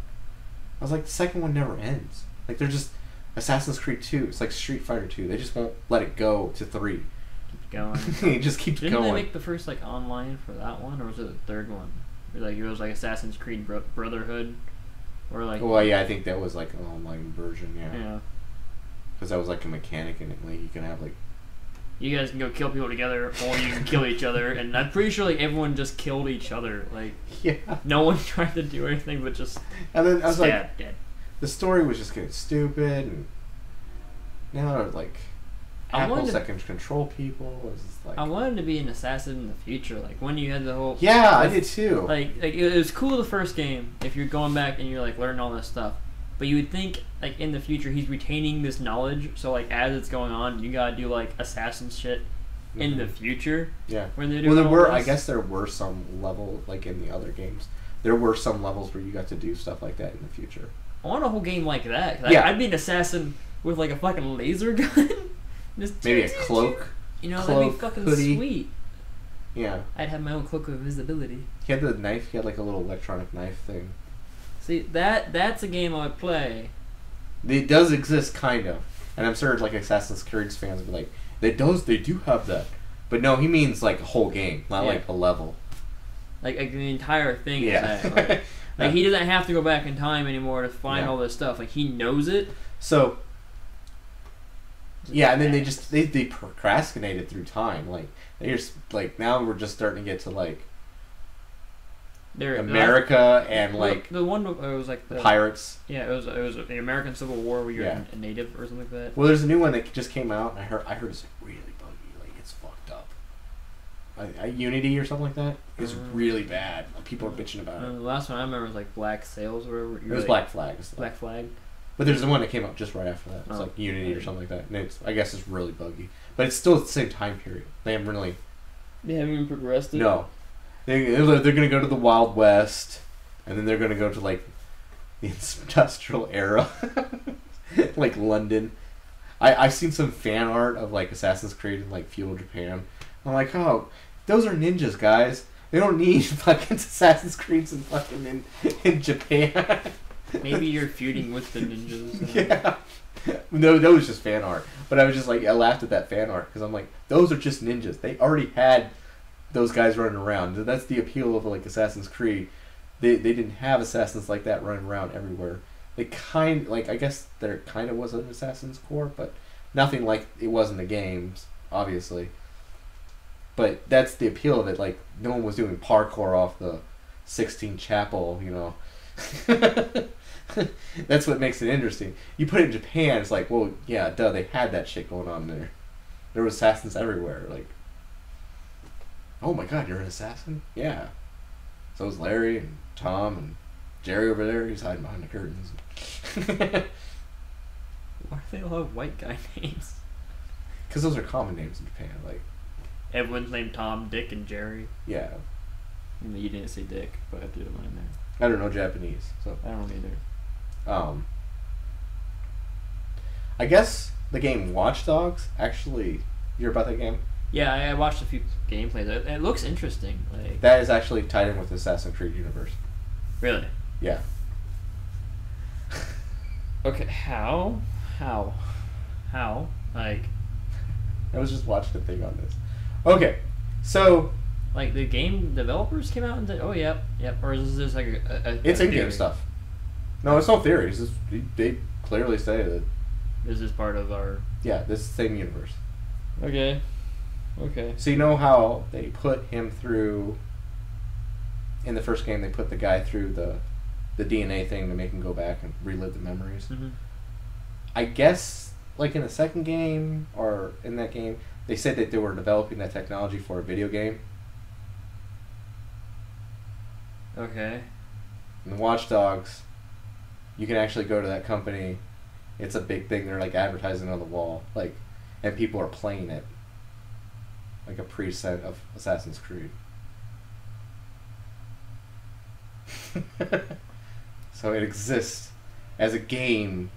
I was like, "The second one never ends. Like they're just Assassin's Creed 2. It's like Street Fighter 2. They just won't let it go to 3. Keep going. It just keeps going." Didn't they make the first like online for that one, or was it the third one? Or, like it was like Assassin's Creed Brotherhood, or like. Well, yeah, I think that was like an online version. Yeah. Yeah. Because that was like a mechanic in it. Like you can have like. You guys can go kill people together, or you can kill each other, and I'm pretty sure like everyone just killed each other. Like, yeah, no one tried to do anything but just. And then I was like, dead. The story was just getting stupid, and now like, apples that can control people. It was just like, I wanted to be an assassin in the future, like when you had the whole. Yeah, I did too. Like it was cool the first game if you're going back and you're like learning all this stuff. But you would think, like, in the future, he's retaining this knowledge, so, like, as it's going on, you gotta do, like, assassin shit in the future. Yeah. When they're doing I guess there were some level, like, in the other games, there were some levels where you got to do stuff like that in the future. I want a whole game like that. Cause I'd be an assassin with, like, a fucking laser gun. Just maybe a cloak. You know, that'd be fucking hoodie. Sweet. Yeah. I'd have my own cloak of invisibility. He had the knife, he had, like, a little electronic knife thing. See, that's a game I would play. It does exist, kind of. And I'm sure, like, Assassin's Creed fans would be like, they do have that. But no, he means, like, a whole game, not, like, a level. Like the entire thing is that. Like he doesn't have to go back in time anymore to find all this stuff. Like, he knows it. So, yeah, and then they procrastinated through time. Like, they just, like, now we're just starting to get to, like, America and like the one it was like the pirates. Yeah, it was the American Civil War where you're a native or something like that. Well, there's a new one that just came out. And I heard it's like really buggy, like it's fucked up. Unity or something like that. It's really bad. People are bitching about it. The last one I remember was like Black Sails or whatever. It was like, Black Flag. Black Flag. But there's the one that came out just right after that. It's like Unity or something like that. And I guess it's really buggy, but it's still the same time period. They haven't even progressed it. No. They're gonna go to the Wild West, and then they're gonna go to like the industrial era, like London. I've seen some fan art of like Assassin's Creed in like feudal Japan. I'm like, oh, those are ninjas, guys. They don't need fucking Assassin's Creeds in Japan. Maybe you're feuding with the ninjas. Yeah. No, that was just fan art. But I was just like, I laughed at that fan art because I'm like, those are just ninjas. They already had those guys running around. That's the appeal of like Assassin's Creed. They didn't have assassins like that running around everywhere. They I guess there kind of was an Assassin's Corps, but nothing like it was in the games, obviously. But that's the appeal of it. Like, no one was doing parkour off the Sixtine Chapel, you know. That's what makes it interesting. You put it in Japan, it's like, well, yeah, duh, they had that shit going on there. There were assassins everywhere. Like, oh my god, you're an assassin? Yeah. So is Larry and Tom and Jerry over there. He's hiding behind the curtains. Why do they all have white guy names? Because those are common names in Japan. Like, everyone's named Tom, Dick, and Jerry. yeah. You didn't say Dick, but I threw one in there. I don't know Japanese, so I don't either. I guess the game Watch Dogs, actually, you heard about that game? Yeah, I watched a few gameplays. It looks interesting. Like, That is actually tied in with the Assassin's Creed universe. really? Yeah. Okay, how? Like, I was just watching a thing on this. Okay, so like the game developers came out and said, "Oh, yep," or is this like a it's a in-game theory? stuff. No, it's no theories. They clearly say that, This is part of our. yeah, this is the same universe. Okay. So you know how they put him through, in the first game, they put the guy through the DNA thing to make him go back and relive the memories? Mm-hmm. I guess, like in the second game, or in that game, they said that they were developing that technology for a video game. Okay. In Watch Dogs, you can actually go to that company. It's a big thing. They're like advertising on the wall, like, and people are playing it, like a preset of Assassin's Creed. So it exists as a game.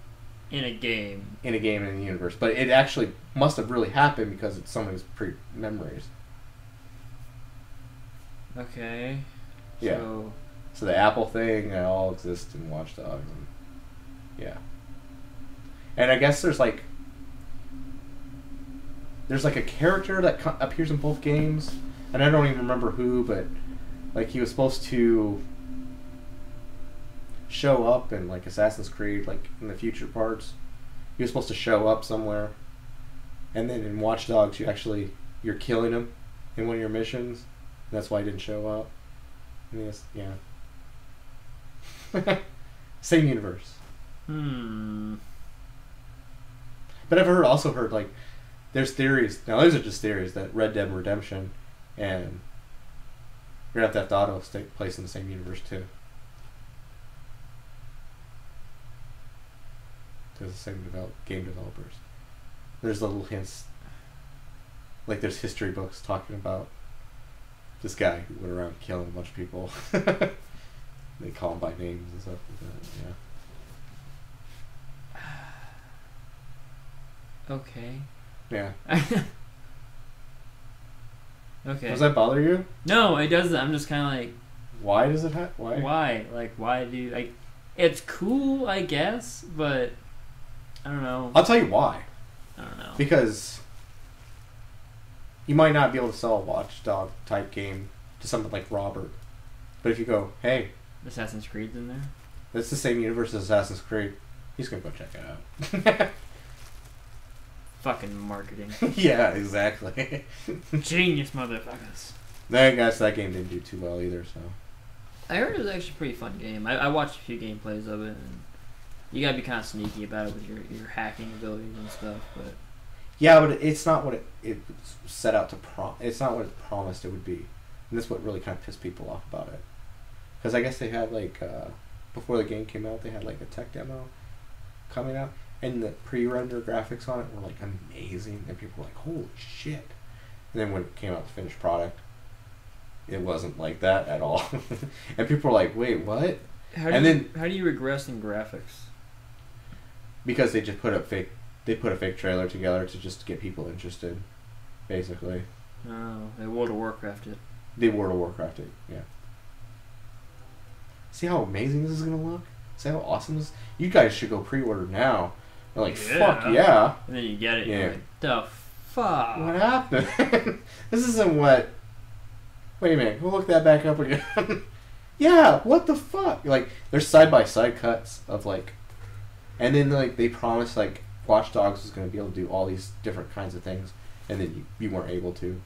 In a game. In a game in the universe, but it actually must have really happened because it's somebody's memories. Okay. Yeah. So the Apple thing, it all exists in Watch Dogs. And, yeah. And I guess there's like a character that appears in both games, and I don't even remember who, but like he was supposed to show up in like Assassin's Creed, like in the future parts. He was supposed to show up somewhere, and then in Watch Dogs, you're killing him in one of your missions. And that's why he didn't show up. And yes, yeah. Same universe. But I've also heard like there's theories. Now those are just theories that Red Dead Redemption and Grand Theft Auto take place in the same universe too. There's the same game developers. There's little hints. Like there's history books talking about this guy who went around killing a bunch of people. They call him by names and stuff like that. Yeah. Okay. Yeah. Okay. Does that bother you? No, it doesn't. I'm just kind of like. Why does it have? Why? Why? Like, why do you, like? It's cool, I guess, but I don't know. I'll tell you why. I don't know. Because you might not be able to sell a Watchdog type game to someone like Robert, but if you go, hey, Assassin's Creed's in there. that's the same universe as Assassin's Creed, he's gonna go check it out. Fucking marketing. Yeah, exactly. Genius motherfuckers. I guess that game didn't do too well either. So I heard it was actually a pretty fun game. I watched a few gameplays of it, and you gotta be kind of sneaky about it with your hacking abilities and stuff. But yeah, but it's not what it set out to It's not what it promised it would be, and that's what really kind of pissed people off about it. Because I guess they had like before the game came out, they had like a tech demo coming out, and the pre-render graphics on it were like amazing, and people were like, "Holy shit!" And then when it came out, the finished product, it wasn't like that at all. And people were like, wait, what? How do you regress in graphics? Because they just put a fake trailer together to get people interested, basically. Oh, they World of Warcraft it. They World of Warcraft it, yeah. See how amazing this is gonna look? See how awesome this is? You guys should go pre-order now. They're like, fuck yeah. And then you get it, yeah. You're like, the fuck? What happened? This isn't what... Wait a minute, we'll look that back up again. Yeah, what the fuck? Like, there's side-by-side cuts of, like... And then, like, they promised, like, Watch Dogs was going to be able to do all these different kinds of things. And then you weren't able to.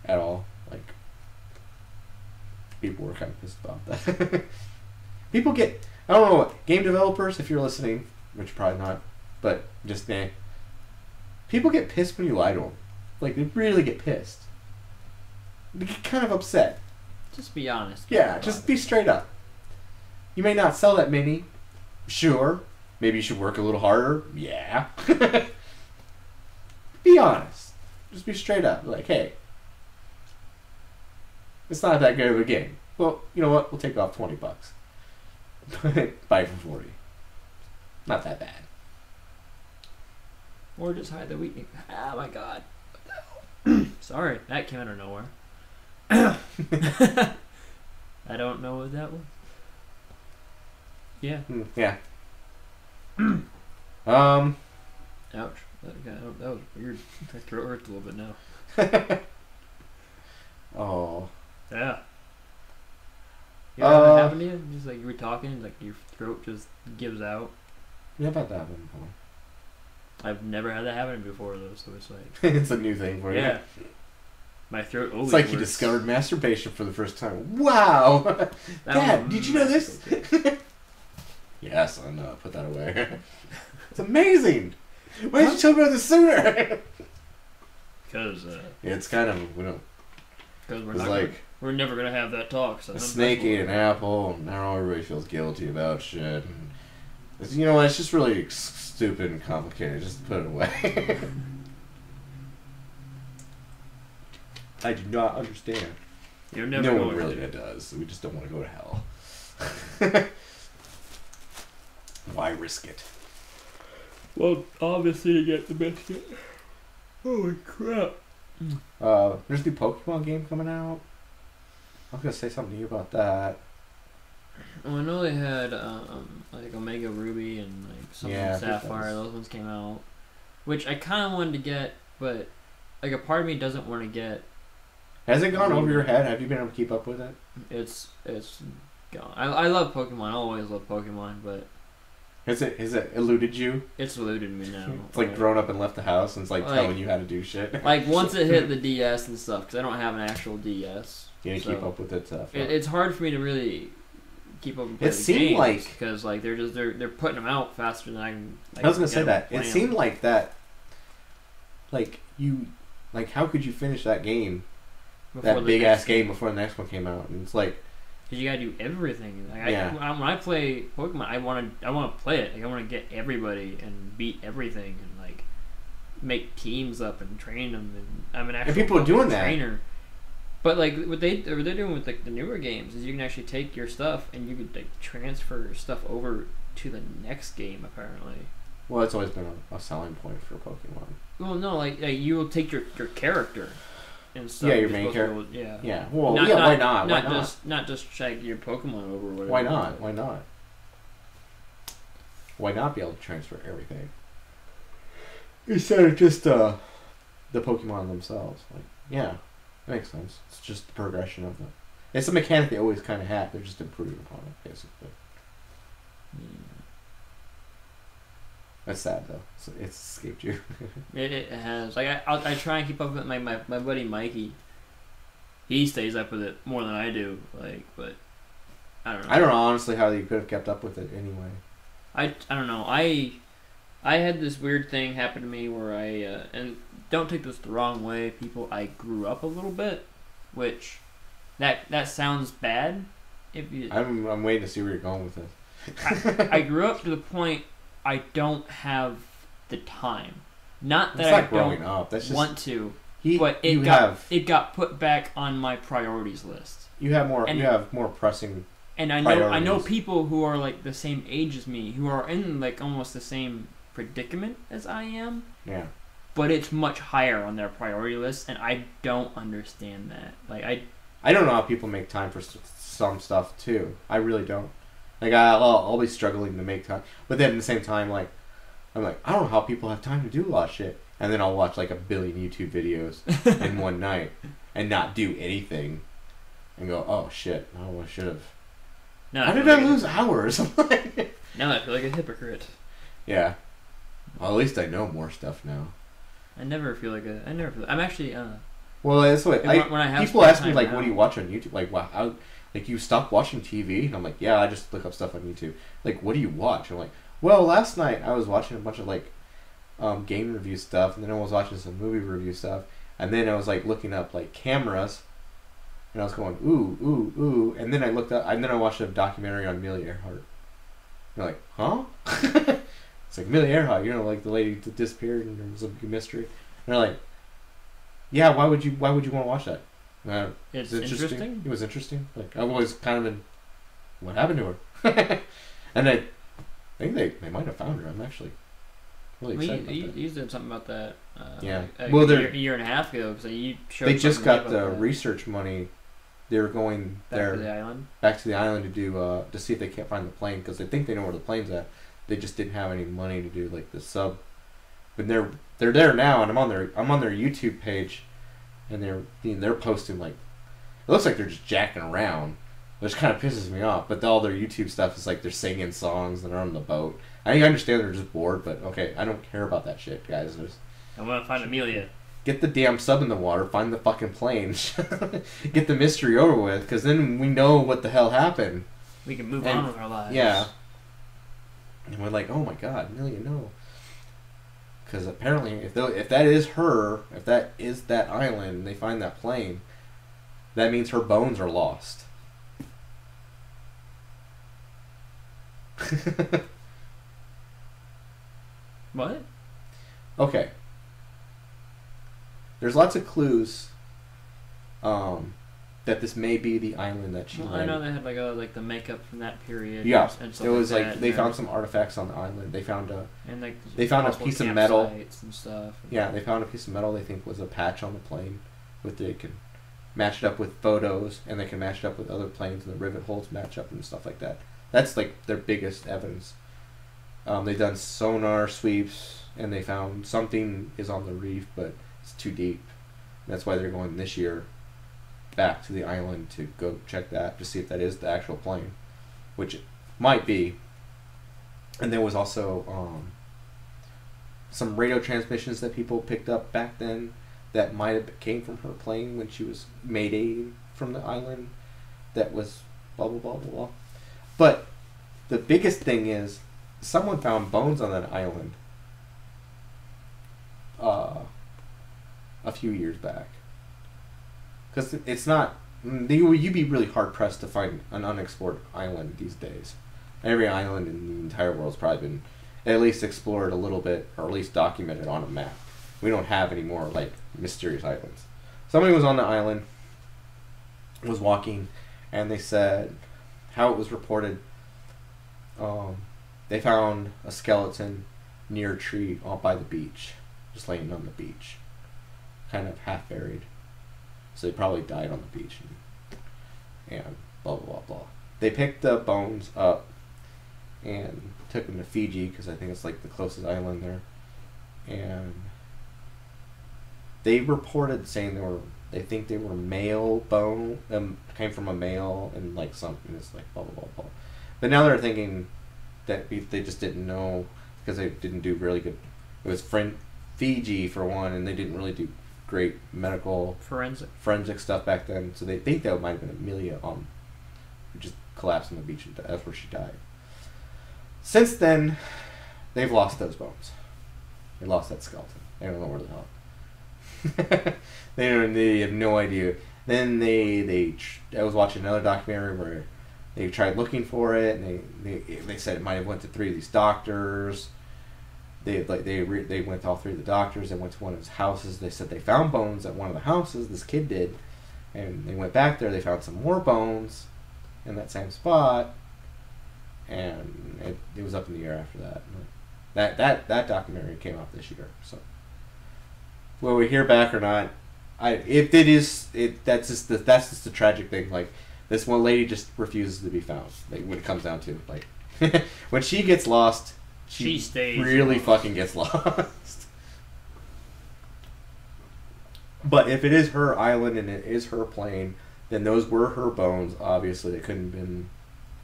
At all. Like... People were kind of pissed about that. People get... I don't know what... Game developers, if you're listening, which you're probably not, but just, people get pissed when you lie to them. Like, they really get pissed. They get kind of upset. Just be honest. Yeah, just be straight up. You may not sell that many. Sure. Maybe you should work a little harder. Yeah. Be honest. Just be straight up. Like, hey, it's not that good of a game. Well, you know what? We'll take off $20. Buy it for 40. Not that bad. Or just hide the weakness. Oh my god. Sorry, that came out of nowhere. I don't know what that was. Yeah. Yeah. Ouch. That was weird. My throat hurts a little bit now. Oh. Yeah. You know what happened to you? Just like you were talking, like your throat just gives out. Yeah, about that one. I've never had that happen before though, so it's like it's a new thing for you. Yeah. My throat always It's like works. you discovered masturbation for the first time. Wow! Dad, did you know this? Yes, I know. Put that away. It's amazing! Why didn't you tell me about this sooner? Because it's kind of, we don't... Because we're never going to have that talk. So a snake ate an apple, and now everybody feels guilty about shit. And you know what? It's just really stupid and complicated. Just put it away. I do not understand. You're never no going one really to. does. We just don't want to go to hell. Why risk it? Well, obviously to get the biscuit. Holy crap. There's the Pokemon game coming out. I was going to say something to you about that. Well, I know they had like Omega Ruby and like some Sapphire. Those ones came out, which I kind of wanted to get, but like a part of me doesn't want to get. Has it gone over your head? Have you been able to keep up with it? It's gone. I love Pokemon. I always love Pokemon, but has it eluded you? It's eluded me now. It's like grown up and left the house and it's like telling you how to do shit. Like once it hit the DS and stuff, because I don't have an actual DS. You gotta keep up with it. It's hard for me to really keep up and play it seemed like because like they're putting them out faster than I can. I was gonna say that it seemed like that. Like how could you finish that game? That big ass game before the next one came out, and it's like because you gotta do everything. Like when I play Pokemon, I want to play it. Like I want to get everybody and beat everything and like make teams up and train them. And I'm an actual people are doing trainer. that. But like what they're doing with like the newer games is you can actually take your stuff and you could like transfer stuff over to the next game apparently. Well, it's always been a selling point for Pokemon. Well, no, like you will take your character. And stuff. Yeah, your main character. Yeah. Well, why not? Not just check your Pokemon over. Whatever. Why not? Why not? Why not be able to transfer everything instead of just the Pokemon themselves? Like, yeah, that makes sense. It's just the progression of them. It's a mechanic they always kind of had. They're just improving upon it, basically. That's sad though. So it's escaped you. It has. Like I try and keep up with my buddy Mikey. He stays up with it more than I do. Like, but I don't know. I don't know honestly how you could have kept up with it anyway. I don't know. I had this weird thing happen to me where I and don't take this the wrong way, people. I grew up a little bit, which that sounds bad. If you, I'm waiting to see where you're going with this. I grew up to the point. I don't have the time. Not that I don't up. That's just... want to. but it got put back on my priorities list. You have more pressing. And I know people who are like the same age as me who are in like almost the same predicament as I am. Yeah. But it's much higher on their priority list, and I don't understand that. Like I don't know how people make time for some stuff too. I really don't. Like I'll be struggling to make time, but then at the same time, like I'm like I don't know how people have time to do a lot of shit, and then I'll watch like 1 billion YouTube videos in one night and not do anything, and go, oh shit, oh I should have. How did I lose hours? Now I feel like a hypocrite. Yeah. Well, at least I know more stuff now. I'm actually. Well, that's what when I have people ask me like, now, "What do you watch on YouTube?" Like, wow, how, like you stop watching TV, and I'm like, "Yeah, I just look up stuff on YouTube." Like, what do you watch? And I'm like, well, last night I was watching a bunch of like game review stuff, and then I was watching some movie review stuff, and then I was like looking up like cameras, and I was going ooh, and then I looked up, and then I watched a documentary on Amelia Earhart. You're like, huh? It's like Amelia Earhart, you know, like the lady that disappeared, and there was a big mystery. And they're like, yeah, why would you want to watch that? It's interesting. It was interesting. Like I was kind of in, what happened to her? And I think they might have found her. I'm actually really excited about that. You said something about that. Yeah. A year and a half ago. So you showed. They just got the research money. They were going back to the island. Back to the island to do to see if they can't find the plane because they think they know where the plane's at. They just didn't have any money to do like the sub. But they're there now, and I'm on their YouTube page, and they're posting like, it looks like they're just jacking around, which kind of pisses me off. But all their YouTube stuff is like they're singing songs and they're on the boat. I understand they're just bored, but okay, I don't care about that shit, guys. I want to find Amelia. Get the damn sub in the water, find the fucking plane, get the mystery over with, because then we know what the hell happened. We can move on with our lives. Yeah. And we're like, oh my god, Amelia, no. Because apparently, if that is her, if that is that island, and they find that plane, that means her bones are lost. What? Okay. There's lots of clues that this may be the island that she landed. I know they had like the makeup from that period. Yeah, and it was like they found some artifacts on the island. They found a piece of metal and stuff. Yeah, they found a piece of metal they think was a patch on the plane, they can match it up with photos, and they can match it up with other planes, and the rivet holes match up and stuff like that. That's like their biggest evidence. They've done sonar sweeps, and they found something is on the reef, but it's too deep. That's why they're going this year back to the island to go check that to see if that is the actual plane, which it might be. And there was also some radio transmissions that people picked up back then that might have came from her plane when she was mayday from the island. That was blah blah blah blah blah. But the biggest thing is someone found bones on that island a few years back. Because it's not, you'd be really hard pressed to find an unexplored island these days. Every island in the entire world's probably been at least explored a little bit, or at least documented on a map. We don't have any more like mysterious islands. Somebody was on the island, was walking, and they said how it was reported. They found a skeleton near a tree by the beach, just laying on the beach, kind of half buried. So they probably died on the beach, and blah blah blah blah. They picked the bones up and took them to Fiji because I think it's like the closest island there, and they reported saying they think they were male bone, came from a male, and like something is like blah blah blah blah. But now they're thinking that they just didn't know because they didn't do really good. It was Fiji for one, and they didn't really do great medical forensic stuff back then, so they think that might have been Amelia who just collapsed on the beach, and that's where she died. Since then, they've lost those bones. They lost that skeleton. They don't know where the hell. They have no idea. Then I was watching another documentary where they tried looking for it, and they said it might have went to 3 of these doctors, they went to all three of the doctors. They went to one of his houses. They said they found bones at one of the houses. This kid did, and they went back there. They found some more bones in that same spot, and it was up in the air after that. That documentary came out this year. So, whether we hear back or not, that's just the tragic thing. Like, this one lady just refuses to be found. Like, when it comes down to it, like when she gets lost. She stays really lost. Fucking gets lost. But if it is her island and it is her plane, then those were her bones. Obviously, they couldn't have been,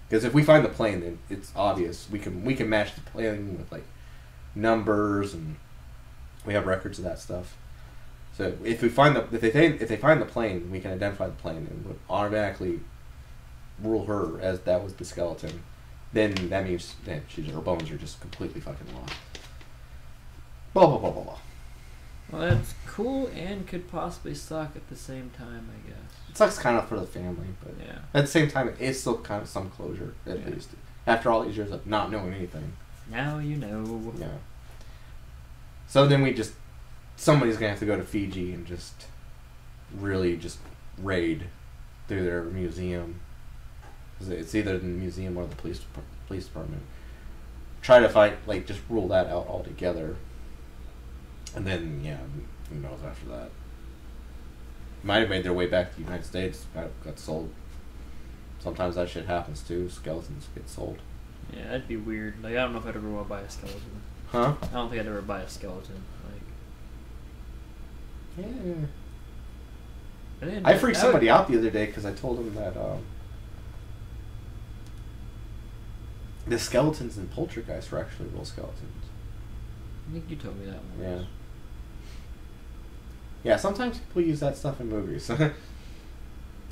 because if we find the plane, then it's obvious. We can match the plane with like numbers, and we have records of that stuff. So if they find the plane, we can identify the plane and would automatically rule her as that was the skeleton. Then that means that her bones are just completely fucking lost. Blah, blah, blah, blah, blah. Well, that's cool and could possibly suck at the same time, I guess. It sucks kind of for the family, but yeah. At the same time, it is still kind of some closure, at least. After all these years of not knowing anything. Now you know. Yeah. So then somebody's going to have to go to Fiji and just really just raid through their museum. It's either the museum or the police department. Try to just rule that out altogether. And then, yeah, who knows after that. Might have made their way back to the United States, got sold. Sometimes that shit happens too, skeletons get sold. Yeah, that'd be weird. Like, I don't know if I'd ever want to buy a skeleton. Huh? I don't think I'd ever buy a skeleton. Like, yeah. I freaked somebody out the other day because I told him that, the skeletons in Poltergeist were actually real skeletons. I think you told me that one. Yeah. Yeah, sometimes people use that stuff in movies. So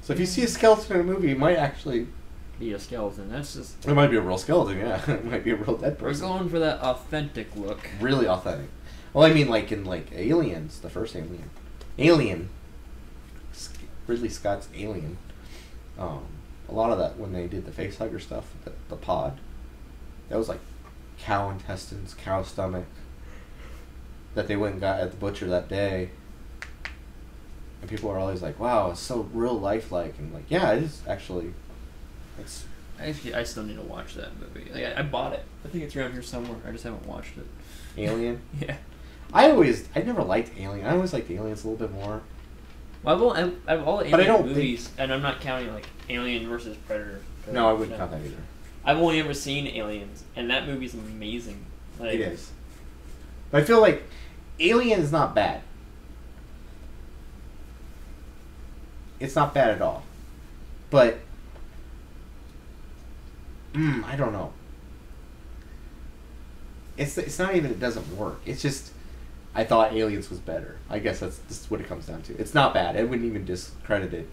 if you see a skeleton in a movie, it might actually be a skeleton. That's just... It might be a real skeleton, yeah. It might be a real dead person. We're going for that authentic look. Really authentic. Well, I mean, like in Aliens, the first Alien. Alien. Ridley Scott's Alien. A lot of that, when they did the facehugger stuff, the pod, that was like cow intestines, cow stomach, that they went and got at the butcher that day. And people are always like, wow, it's so real lifelike. And like, yeah, it is actually. I still need to watch that movie. Like, I bought it. I think it's around here somewhere. I just haven't watched it. Alien? Yeah. I never liked Alien. I always liked Aliens a little bit more. Well, I've all Alien movies, and I'm not counting like Alien versus Predator. No, I wouldn't count that either. I've only ever seen Aliens, and that movie's amazing. Like, it is. But I feel like Alien is not bad. It's not bad at all. But I don't know. It's not even it doesn't work. It's just I thought Aliens was better. I guess that's what it comes down to. It's not bad. I wouldn't even discredit it.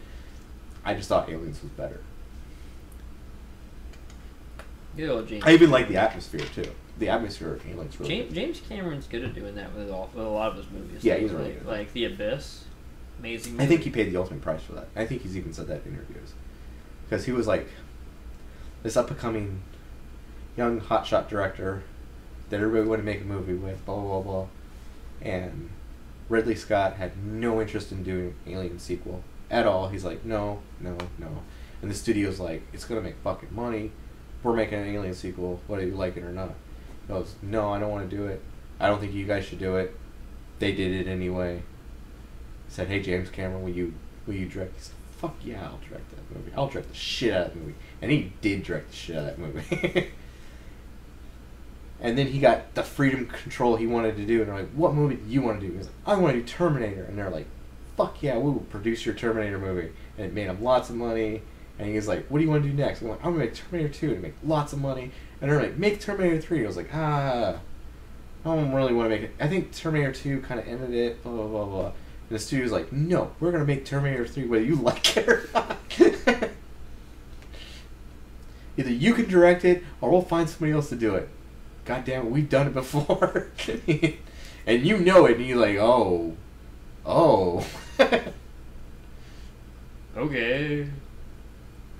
I just thought Aliens was better. I even like the atmosphere too. The atmosphere of Aliens really good. James Cameron's good at doing that with a lot of his movies. Yeah, he's really good. Like The Abyss, amazing movie. I think he paid the ultimate price for that. I think he's even said that in interviews. Because he was like this up-and-coming young hotshot director that everybody wanted to make a movie with, blah, blah, blah, blah. And Ridley Scott had no interest in doing Alien sequel at all. He's like, no. And the studio's like, it's going to make fucking money. We're making an Alien sequel, whether you like it or not. He goes, no, I don't want to do it. I don't think you guys should do it. They did it anyway. He said, hey, James Cameron, will you direct? He said, fuck yeah, I'll direct that movie. I'll direct the shit out of that movie. And he did direct the shit out of that movie. And then he got the freedom control he wanted to do. And they're like, what movie do you want to do? He was like, I want to do Terminator. And they're like, fuck yeah, we'll produce your Terminator movie. And it made him lots of money. And he was like, what do you want to do next? I'm like, I'm going to make Terminator 2 and make lots of money. And they're like, make Terminator 3. I was like, I don't really want to make it. I think Terminator 2 kind of ended it, blah, blah, blah, blah. And the studio's like, no, we're going to make Terminator 3 whether you like it or not. Either you can direct it or we'll find somebody else to do it. God damn it, we've done it before. And you know it, and you're like, oh. Okay.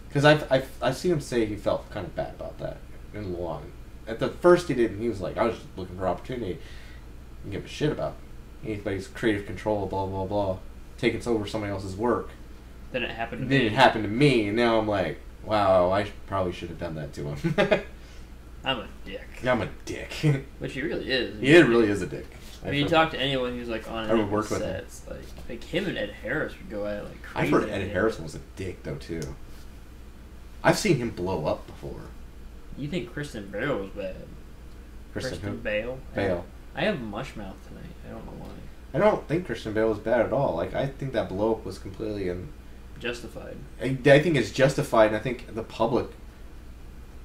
Because I've seen him say he felt kind of bad about that in the long. at the first he didn't. He was like, I was just looking for opportunity. And give a shit about anybody's creative control, blah blah blah, taking over somebody else's work. Then it happened to me. Then it happened to me, and now I'm like, wow, I probably should have done that to him. I'm a dick. I'm a dick. Which he really is. He really is a dick. I mean, you talk to anyone who's like on I would work with sets, like him and Ed Harris would go at it like crazy. I've heard Ed Harrison was a dick though too. I've seen him blow up before. You think Kristen Bale was bad? Kristen Bale? Bale. I have mush mouth tonight. I don't know why. I don't think Kristen Bale was bad at all. Like I think that blow up was completely justified. I think it's justified, and I think the public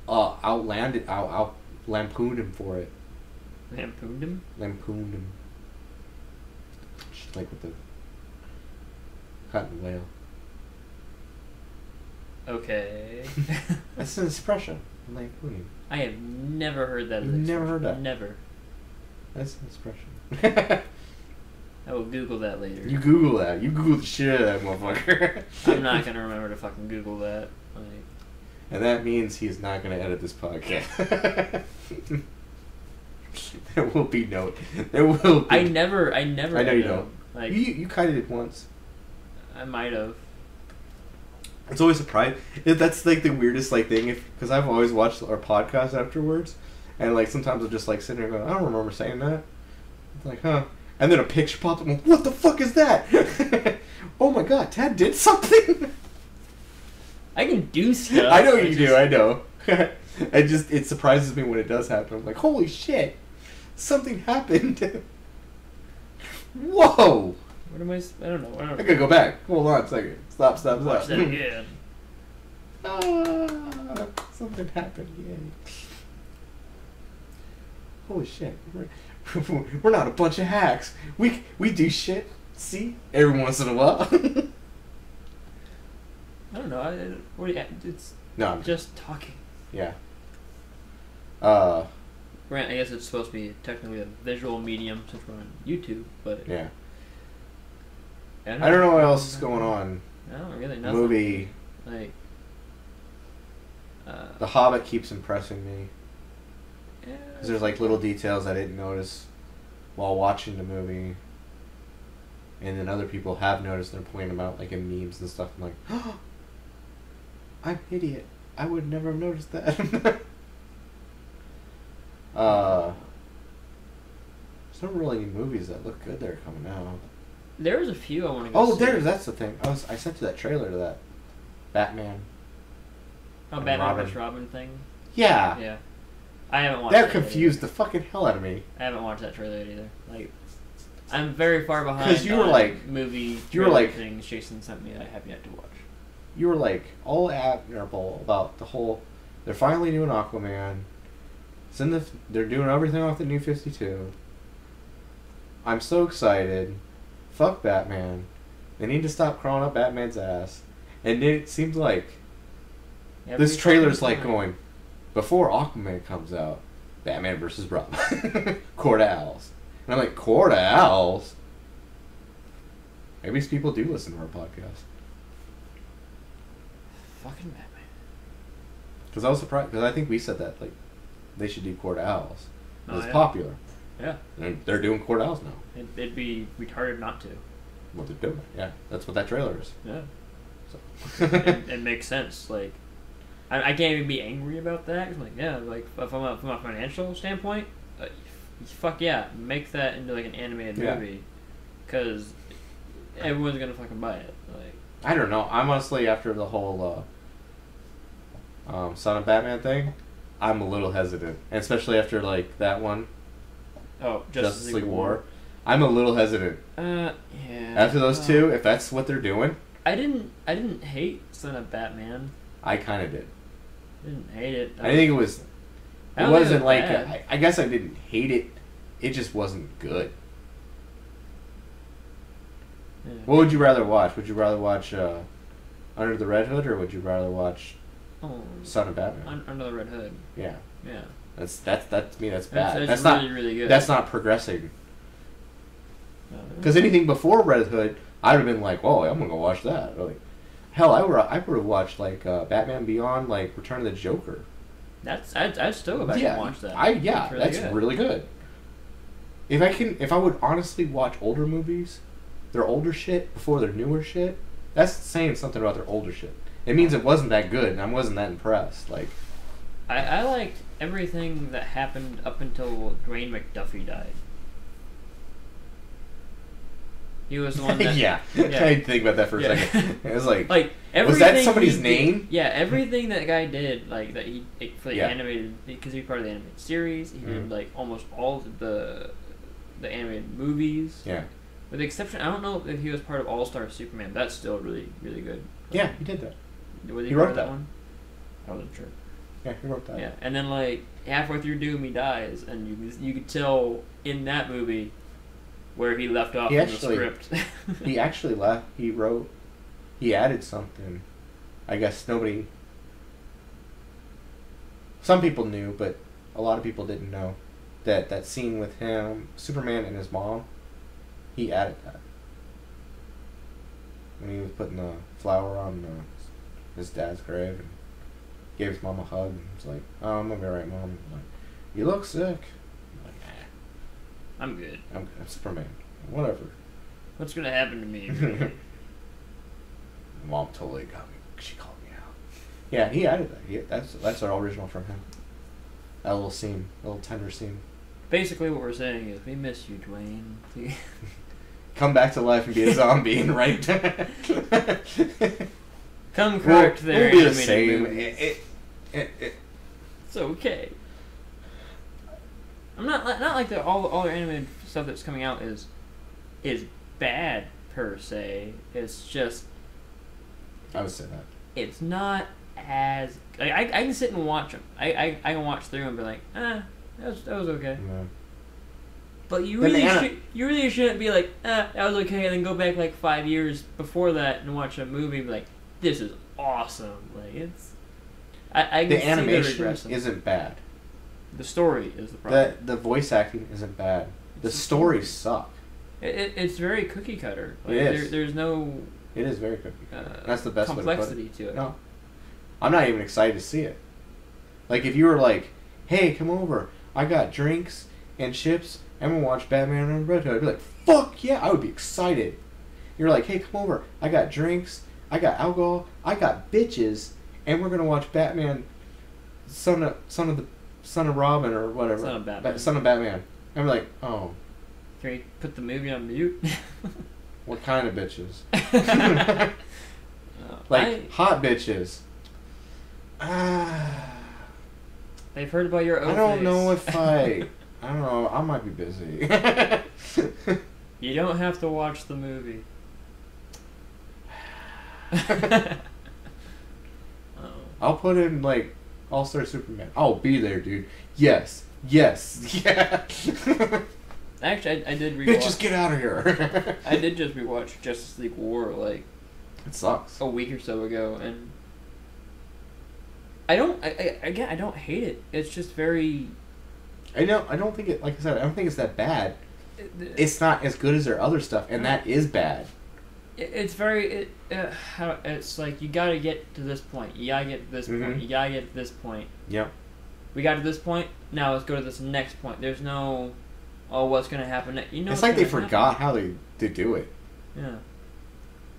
lampooned him for it. Lampooned him? Lampooned him. Just like with the cotton whale. Okay. That's an expression. Lampooning. I have never heard that. Never heard that. Never. That's an expression. I will Google that later. You Google that. You Google the shit out of that motherfucker. I'm not gonna remember to fucking Google that. And that means he's not gonna edit this podcast. There will be no. There will be. I never. I know you don't. Like you kind of did once. I might have. It's always surprising. That's like the weirdest like thing, because I've always watched our podcast afterwards, and like sometimes I'll just like sit there and go, I don't remember saying that. It's like, huh? And then a picture pops up. I'm like, what the fuck is that? Oh my god, Tad did something. I can do stuff. I know you do. I know. It surprises me when it does happen. I'm like, holy shit, something happened. Whoa. What am I? I don't know. I gotta go back. Hold on a second. Stop. Watch that again. Something happened. Yay. Holy shit. We're not a bunch of hacks. We do shit. See? Every once in a while. I don't know. It's no, just talking. Yeah. Grant, I guess it's supposed to be technically a visual medium since we're on YouTube, but yeah. I don't know what else is going on. No, really nothing. Movie. Like. The Hobbit keeps impressing me. Yeah. Because there's like little details I didn't notice while watching the movie. And then other people have noticed, they're pointing them out like in memes and stuff. I'm like, oh, I'm an idiot. I would never have noticed that. There's not really any movies that look good that are coming out. There was a few I want to go see. That's the thing. I sent you that trailer to that Batman. Oh, Batman vs. Robin thing? Yeah. Yeah. I haven't watched that confused the fucking hell out of me. I haven't watched that trailer either. Like, I'm very far behind. Because you were like, movie. You were like things Jason sent me that I have yet to watch. You were like all admirable about the whole. They're finally doing Aquaman. They're doing everything off the New 52. I'm so excited. Fuck Batman. They need to stop crawling up Batman's ass. And it seems like this trailer's like going, before Aquaman comes out, Batman vs. Robin. Court of Owls. And I'm like, Court of Owls? Maybe these people do listen to our podcast. Fucking Batman. Because I was surprised, because I think we said that, like, they should do Court of Owls. It's yeah. popular. Yeah. And they're doing Court of Owls now. It'd be retarded not to. What they're doing. Yeah. That's what that trailer is. Yeah. So. it makes sense. Like, I can't even be angry about that. Cause I'm like, yeah, like, from a financial standpoint, fuck yeah, make that into, like, an animated movie. Because everyone's gonna fucking buy it. Like, I don't know. I'm honestly, after the whole Son of Batman thing, I'm a little hesitant. And especially after, like, that one. Oh, Justice League War. I'm a little hesitant. Yeah. After those two, if that's what they're doing. I didn't hate Son of Batman. I kind of did. I didn't hate it. I think it was. It wasn't like. I guess I didn't hate it. It just wasn't good. Yeah. What would you rather watch? Would you rather watch Under the Red Hood, or would you rather watch Son of Batman? Under the Red Hood. Yeah. Yeah. That's to me. That's bad. That's really, not really good. That's not progressing. Because anything before Red Hood, I'd have been like, "Whoa, I'm gonna go watch that." Like, hell, I would have watched like Batman Beyond, like Return of the Joker. I'd still go back and watch that. That's really good. If I would honestly watch older movies, their older shit before their newer shit, that's saying something about their older shit. It means it wasn't that good, and I wasn't that impressed. Like, I liked everything that happened up until Dwayne McDuffie died. He was the one that... yeah. I had to think about that for a second. It was like was that somebody's name? Yeah, everything that guy did, like, that he... For the animated... Because he was part of the animated series. He did, like, almost all of the animated movies. Yeah. With the exception... I don't know if he was part of All-Star Superman. That's still really, really good. Yeah, he did that. Was he wrote that one? I wasn't sure. Yeah, he wrote that. Yeah, and then, like, halfway through Doom, he dies. And you could tell in that movie... where he left off the script. He actually left. He wrote. He added something. I guess nobody. Some people knew, but a lot of people didn't know that scene with him, Superman and his mom. He added that when he was putting the flower on his dad's grave and gave his mom a hug and was like, "Oh, I'm gonna be alright, Mom." Like, "You look sick." I'm good. I'm Superman. Whatever. What's gonna happen to me? Mom totally got me. She called me out. Yeah, he added that. That's our original from him. That little scene, little tender scene. Basically, what we're saying is, we miss you, Dwayne. Come back to life and be a zombie and right. Come correct there. We'll be the same. It's okay. I'm not like all the animated stuff that's coming out is bad per se. It's just I would say that it's not as I can sit and watch them. I can watch through and be like, that was okay. Yeah. But you really shouldn't be like, that was okay, and then go back like 5 years before that and watch a movie and be like, this is awesome. Like it's I can the see animation isn't bad. The story is the problem. The voice acting isn't bad. The stories suck. It's very cookie cutter. Like, it is. There's no... It is very cookie cutter. That's the best complexity way to put it. to it. No. I'm not even excited to see it. Like, if you were like, hey, come over. I got drinks and chips. I'm going to watch Batman and Red Hood. I'd be like, fuck yeah. I would be excited. You're like, hey, come over. I got drinks. I got alcohol. I got bitches. And we're going to watch Batman, Son of Robin or whatever. Son of Batman. Son of Batman. I'm like, oh. Can we put the movie on mute? What kind of bitches? Hot bitches. They've heard about your own I don't know if I don't know. I might be busy. You don't have to watch the movie. I'll put in, like, All-Star Superman. I'll be there, dude. Yes. Yeah. Actually, I did rewatch... Bitches, get out of here. I did just rewatch Justice League War, like... It sucks. A week or so ago, and... I don't hate it. It's just very... I don't think it... Like I said, I don't think it's that bad. It's not as good as their other stuff, and that is bad. It's very... it's like, you gotta get to this point. You gotta get to this point. You gotta get to this point. Yep. We got to this point, now let's go to this next point. There's no... Oh, what's gonna happen next? You know, it's like they forgot how to do it. Yeah.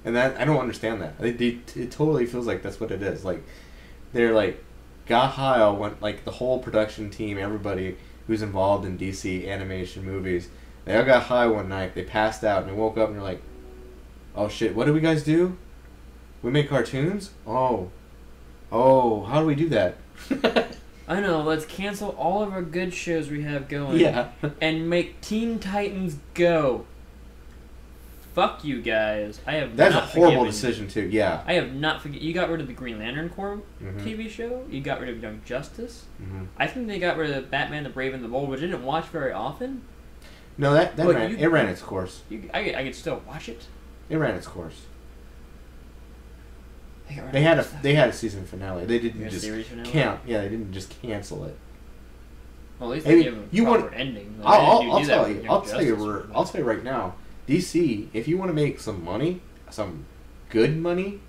And that I don't understand that. It totally feels like that's what it is. Like, they're like, got high all went, like, the whole production team, everybody who's involved in DC animation movies, they all got high one night, they passed out, and they woke up and they're like, oh shit, what do we guys do? We make cartoons? Oh, how do we do that? I know, let's cancel all of our good shows we have going. Yeah. And make Teen Titans Go. Fuck you guys. That's a horrible decision too, yeah. I have not forget. You got rid of the Green Lantern Corps TV show. You got rid of Young Justice. I think they got rid of Batman the Brave and the Bold, which I didn't watch very often. No, it ran its course. I could still watch it. It ran its course. They had a season finale. They didn't just they didn't just cancel it. Well, at least they gave a proper ending. I'll tell you right now. DC, if you want to make some money, some good money,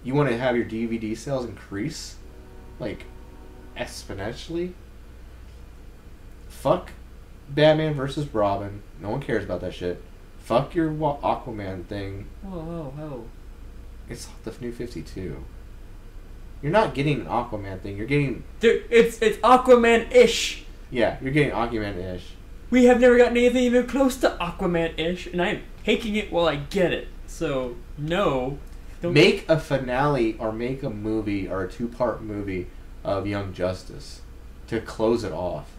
you want to have your DVD sales increase, like, exponentially. Fuck Batman versus Robin. No one cares about that shit. Fuck your Aquaman thing. Whoa. It's the new 52. You're not getting an Aquaman thing. You're getting... Dude, it's Aquaman-ish. Yeah, you're getting Aquaman-ish. We have never gotten anything even close to Aquaman-ish, and I'm taking it while I get it. So, no. Don't make a finale or make a movie or a 2-part movie of Young Justice to close it off.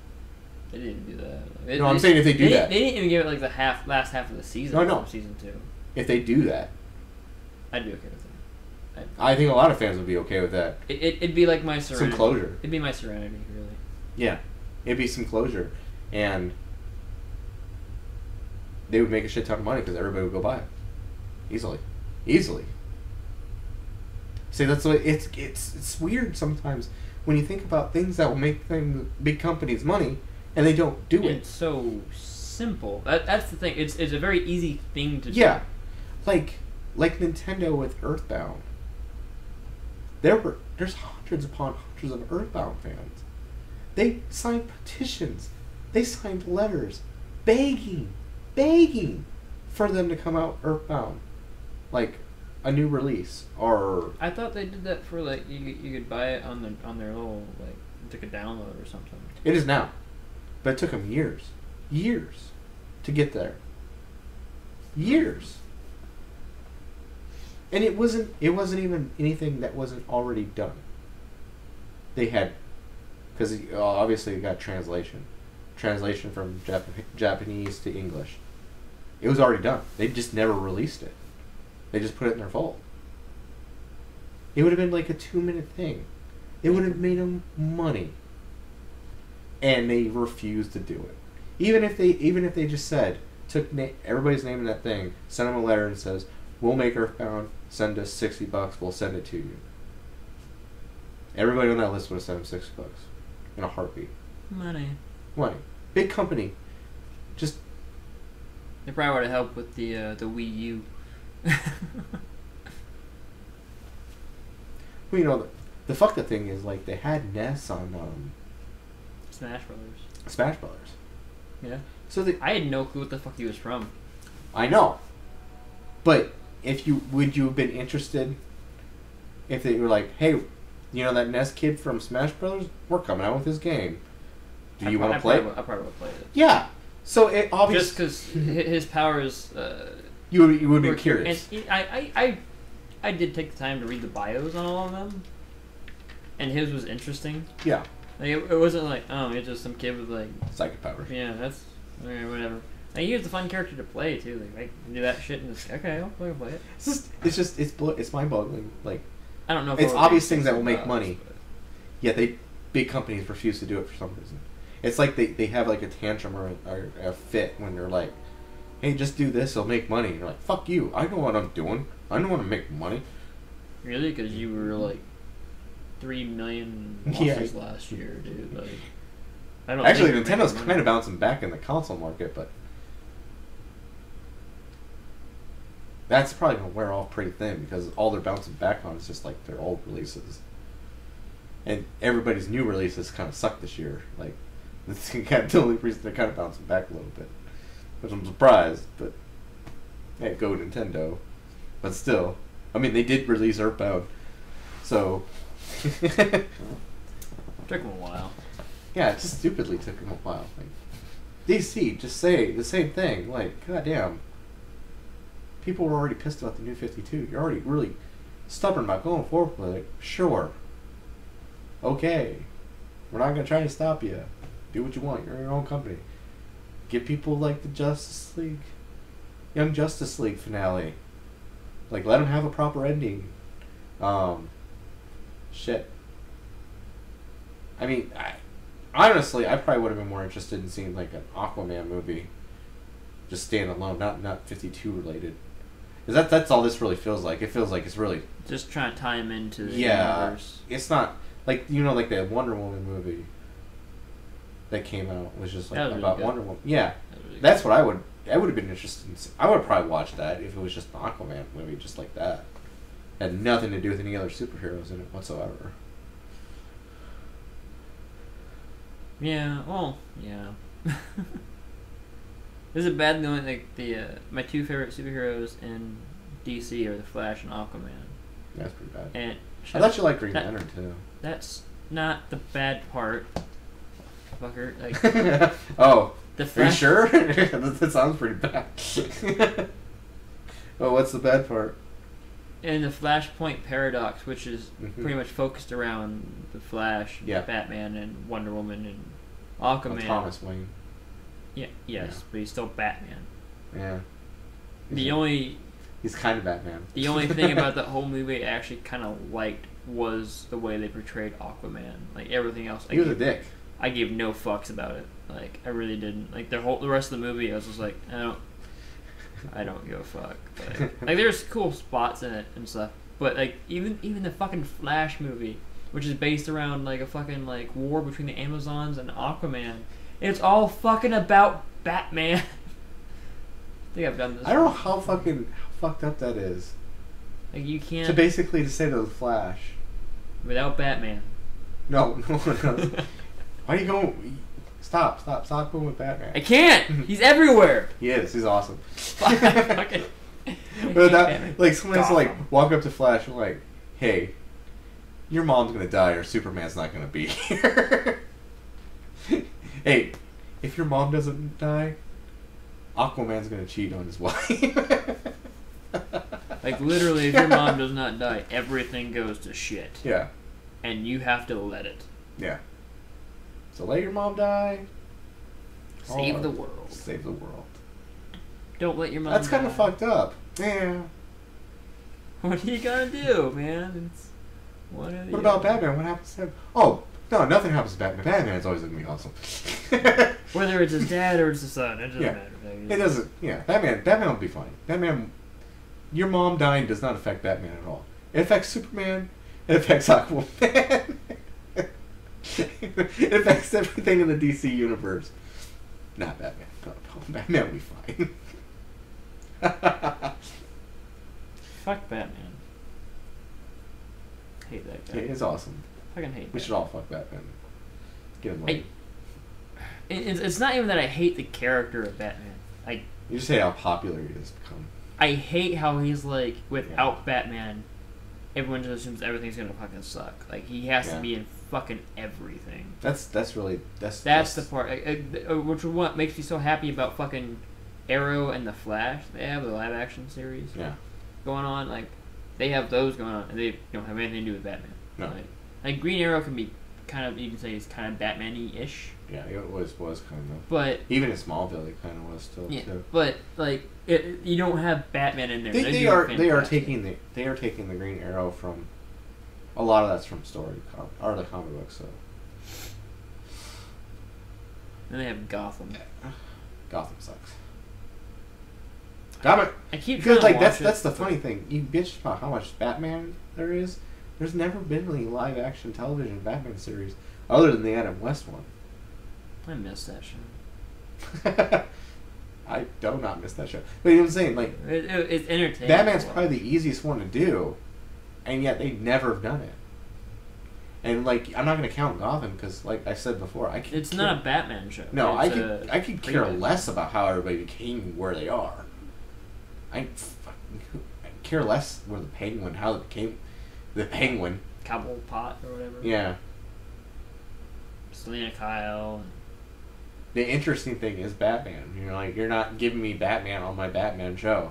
They didn't do that. I'm saying if they do that. They didn't even give it like the last half of the season. No. Season 2. If they do that. I'd be okay with that. I think a lot of fans would be okay with that. It'd be like my Serenity. Some closure. It'd be my Serenity, really. Yeah. It'd be some closure. And they would make a shit ton of money because everybody would go buy it. Easily. See, that's what it's weird sometimes when you think about things that will make big companies money and they don't do it. It's so simple. That's the thing. It's a very easy thing to do. Yeah. Like Nintendo with Earthbound. There's hundreds upon hundreds of Earthbound fans. They signed petitions. They signed letters begging for them to come out Earthbound. Like a new release or I thought they did that for like you could buy it on their little like took a download or something. It is now. But it took them years to get there. Years. And it wasn't even anything that wasn't already done. They had, because obviously you got translation from Japanese to English. It was already done. They just never released it. They just put it in their vault. It would have been like a 2-minute thing. It would have made them money. And they refused to do it. Even if they just said, took everybody's name in that thing, sent them a letter and says, we'll make Earthbound, send us $60, we'll send it to you. Everybody on that list would have sent them $60 in a heartbeat. Money. Big company. Just. They probably would have helped with the Wii U. Well, you know, the fucked up thing is like they had Ness on Smash Brothers. Yeah. So I had no clue what the fuck he was from. I know, but would you have been interested if they were like, hey, you know that Ness kid from Smash Brothers? We're coming out with his game. Do you want to play it? I probably would have played it. Yeah. So it obviously just because his powers. You would be curious. And I did take the time to read the bios on all of them, and his was interesting. Yeah. Like it wasn't like, oh, it's just some kid with like psychic powers. Yeah, that's whatever. Like he was a fun character to play too. Like I can do that shit and just okay, I'll play it. It's mind-boggling. Like I don't know. If it's obvious things that will make does, money. But. Yet big companies refuse to do it for some reason. It's like they have like a tantrum or a fit when they're like, hey, just do this, it'll make money. And you're like, fuck you. I know what I'm doing. I don't want to make money. Really? Because you were like 3 million losses last year, dude. Like, I don't. Actually, Nintendo's kind of bouncing back in the console market, but that's probably gonna wear off pretty thin because all they're bouncing back on is just like their old releases, and everybody's new releases kind of suck this year. Like, that's the only reason they're kind of bouncing back a little bit, which I'm surprised. But hey, go Nintendo. But still, I mean, they did release Earthbound, so. Took them a while. Yeah, it just stupidly took them a while. Like, DC, just say the same thing. Like, goddamn. People were already pissed about the new 52. You're already really stubborn about going forward with it. Sure. Okay. We're not going to try to stop you. Do what you want. You're your own company. Give people, like, the Justice League. Young Justice League finale. Like, let them have a proper ending. Shit. I mean, honestly, I probably would have been more interested in seeing, like, an Aquaman movie. Just stand alone, not 52 related. Because that's all this really feels like. It feels like it's really... just trying to tie him into the universe. It's not... Like, you know, like the Wonder Woman movie that came out was just, like, about really Wonder Woman. Yeah. Really that's what I would have been interested in. I would have probably watched that if it was just an Aquaman movie just like that. Had nothing to do with any other superheroes in it whatsoever. Yeah, well, yeah. Is it bad knowing like my two favorite superheroes in DC are the Flash and Aquaman? That's pretty bad. And I thought you liked Green Lantern too. That's not the bad part, fucker. Like, oh, the are you Flash, sure? that sounds pretty bad. Oh, what's the bad part? in the Flashpoint paradox, which is Mm-hmm. pretty much focused around the Flash, Yeah. Batman, and Wonder Woman, and Aquaman. Thomas Wayne. Yeah, yes, Yeah. but he's still Batman. Yeah. He's kind of Batman. The only thing about that whole movie I actually kind of liked was the way they portrayed Aquaman. Like everything else, He was a dick. I gave no fucks about it. Like I really didn't. Like the rest of the movie, I was just like, I don't give a fuck. Like there's cool spots in it and stuff, but like even the fucking Flash movie, which is based around like a fucking like war between the Amazons and Aquaman, it's all fucking about Batman. I think I've done this. I don't know how fucked up that is. Like you can't To say to the Flash. without Batman. No. Why are you going? Stop going with Batman. I can't. He's everywhere. He is. He's awesome. Fucking. But that, like, someone has to like walk up to Flash and like, hey, your mom's gonna die or Superman's not gonna be here. Hey, if your mom doesn't die, Aquaman's gonna cheat on his wife. Like literally, if your mom does not die, everything goes to shit. Yeah. And you have to let it. Yeah. So let your mom die. Save the world. Save the world. Don't let your mom That's kind die. of fucked up. Yeah. What are you gonna do, man? What about Batman? What happens to him? Oh, no, nothing happens to Batman. Batman's always gonna be awesome. Whether it's his dad or it's his son, it doesn't Yeah. matter. It doesn't. Yeah, Batman will be fine. Batman, your mom dying does not affect Batman at all. It affects Superman. It affects Aquaman. It affects everything in the DC universe. Not Batman. No, Batman will be fine. Fuck Batman. Hate that guy. It's awesome. Fucking hate. We Batman. should all fuck Batman. Get him money. It's not even that I hate the character of Batman. You just say how popular he has become. I hate how he's like, without Batman, everyone just assumes everything's gonna fucking suck. Like he has to be in fucking everything. That's the part. Which what makes me so happy about fucking Arrow and the Flash. They have the live action series. Yeah. Going on, like they have those going on, and they don't have anything to do with Batman. No. Like Green Arrow can be kind of, you can say, it's kind of Batman-y ish. Yeah, it was kind of. But even in Smallville, it kind of was still too. But like you don't have Batman in there. They are taking the Green Arrow from. A lot of that's from the comic books. So. Then they have Gotham. Gotham sucks. Damn it! I keep because trying to watch that's the funny thing. You bitch about how much Batman there is. There's never been any live action television Batman series other than the Adam West one. I miss that show. I do not miss that show. But you know what I'm saying? Like it's entertaining. Batman's probably the easiest one to do, and yet they never have done it. And like I'm not going to count Gotham because, like I said before, it's not a Batman show. No, I could care less about how everybody became where they are. I care less where how they became the Penguin. Cobblepot or whatever. Yeah. Selena Kyle. The interesting thing is Batman. You're not giving me Batman on my Batman show.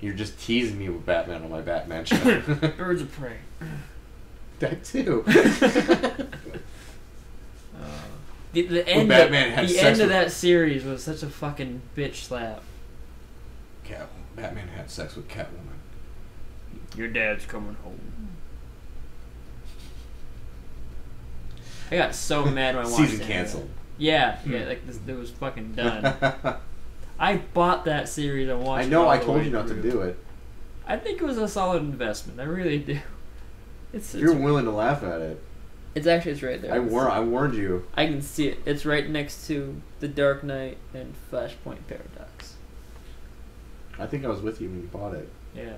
You're just teasing me with Batman on my Batman show. Birds of Prey. That too. The end. End of that series was such a fucking bitch slap. Batman had sex with Catwoman. Your dad's coming home. I got so mad when I watched it. Season canceled. Yeah, like it was fucking done. I bought that series and watched it. I know, all I the told way you not to through. do it. I think it was a solid investment. I really do. You're willing to laugh at it. It's right there. I warned you. I can see it. It's right next to The Dark Knight and Flashpoint Paradox. I think I was with you when you bought it. Yeah.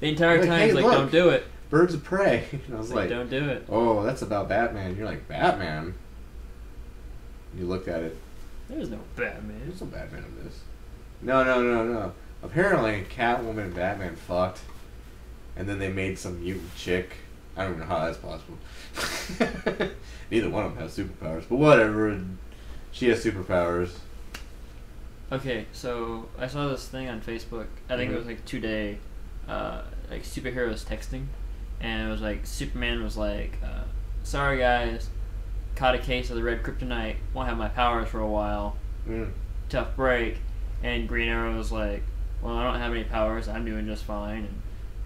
The entire time, hey, like, look, don't do it. Birds of Prey. And I was like, don't do it. Oh, that's about Batman. You're like, Batman? You looked at it. There's no Batman. There's no Batman in this. No. Apparently, Catwoman and Batman fucked, and then they made some mutant chick. I don't know how that's possible. Neither one of them has superpowers, but whatever. She has superpowers. Okay, so I saw this thing on Facebook. I think it was like today, like superheroes texting, and it was like Superman was like, "Sorry guys, caught a case of the red kryptonite. Won't have my powers for a while. Tough break." And Green Arrow was like, "Well, I don't have any powers. I'm doing just fine." And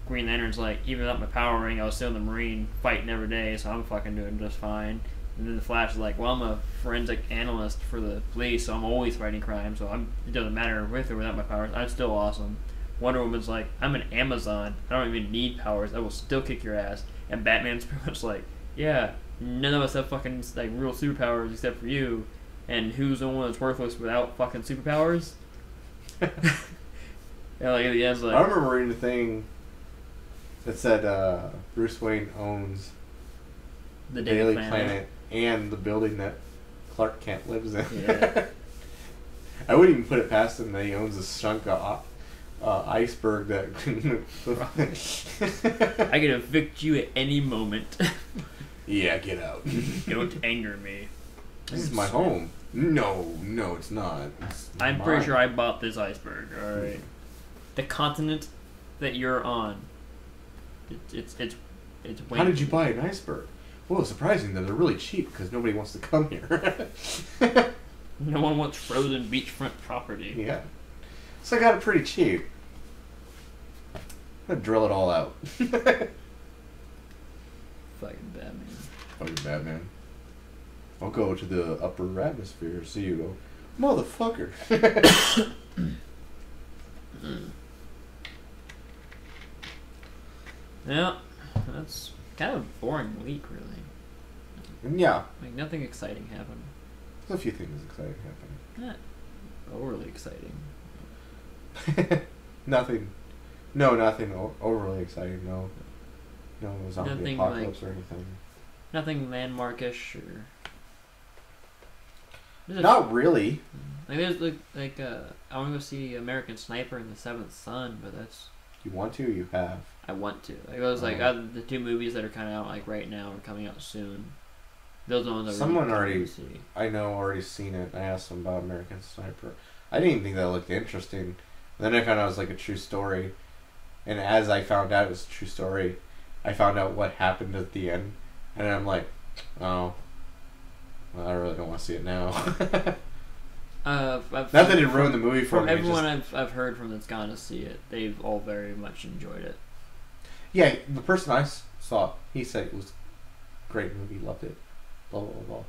Green Lantern's like, "Even without my power ring, I was still in the Marine fighting every day, so I'm fucking doing just fine." And then the Flash is like, "Well, I'm a forensic analyst for the police, so I'm always fighting crime, so it doesn't matter with or without my powers. I'm still awesome." Wonder Woman's like, "I'm an Amazon. I don't even need powers. I will still kick your ass." And Batman's pretty much like, "Yeah, none of us have fucking like real superpowers except for you. And who's the one that's worthless without fucking superpowers?" Yeah, like at the end, like I remember reading a thing that said Bruce Wayne owns the Daily Planet and the building that Clark Kent lives in. Yeah. I wouldn't even put it past him that he owns a chunk of iceberg that. I can evict you at any moment. Yeah, get out. Don't anger me. This is my home. No, it's not. I'm pretty sure I bought this iceberg. All right. The continent that you're on. It's. How did you buy an iceberg? Well, it's surprising that they're really cheap because nobody wants to come here. No one wants frozen beachfront property. Yeah. So I got it pretty cheap. I'm gonna drill it all out. Fucking Batman. Fucking Batman. I'll go to the upper atmosphere, see you go, motherfucker. Yeah, that's kind of a boring week, really. Yeah. Like, nothing exciting happened. There's a few things exciting happening. Not overly exciting. Nothing overly exciting, no. No zombie Nothing apocalypse or anything. Nothing landmarkish or... Not really. Like, there's, I want to go see American Sniper and The Seventh Son, but that's... You want to, you have. I want to. Like, those, the two movies that are kind of out, like, right now are coming out soon. Those are the ones that Someone really already, see. I know, already seen it. I asked them about American Sniper. I didn't even think that looked interesting. Then I found out it was like a true story. And as I found out it was a true story, I found out what happened at the end. And I'm like, oh, well, I really don't want to see it now. Not that it ruined the movie for me. From everyone I've heard from that's gone to see it, they've all very much enjoyed it. Yeah, the person I saw, he said it was a great movie, loved it, blah, blah, blah.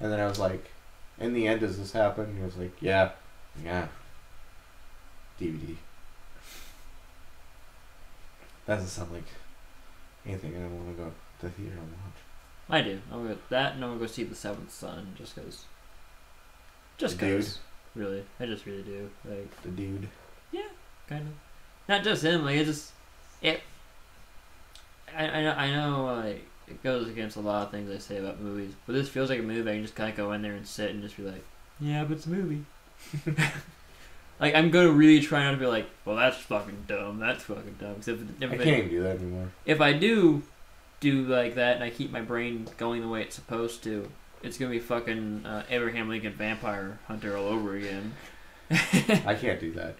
And then I was like, in the end, does this happen? And he was like, yeah. DVD. That doesn't sound like anything I want to go to the theater and watch. I do. I'm gonna go that, and I'm gonna go see The Seventh Son, just cause. Just the cause. Really, I just really do. Like the dude. Yeah, kind of. Not just him. Like I know. Like it goes against a lot of things I say about movies, but this feels like a movie. I can just kind of go in there and sit and just be like, yeah, but it's a movie. Like, I'm going to really try not to be like, well, that's fucking dumb. That's fucking dumb. If I can't even do that anymore. If I do like that and I keep my brain going the way it's supposed to, it's going to be fucking Abraham Lincoln Vampire Hunter all over again. I can't do that.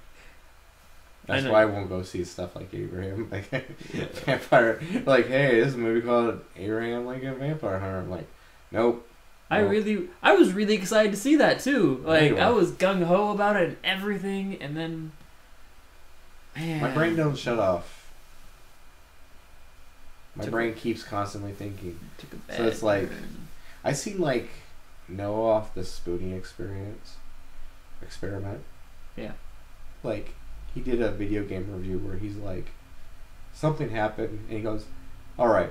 That's why I won't go see stuff like Abraham Vampire. Like, hey, this is a movie called Abraham Lincoln Vampire Hunter. I'm like, nope. I was really excited to see that too. Like, I was gung ho about it and everything, and then, man, my brain don't shut off. My brain keeps constantly thinking. So it's like, I seen like Noah off the Spoonie experiment. Yeah. Like, he did a video game review where he's like, something happened, and he goes, all right,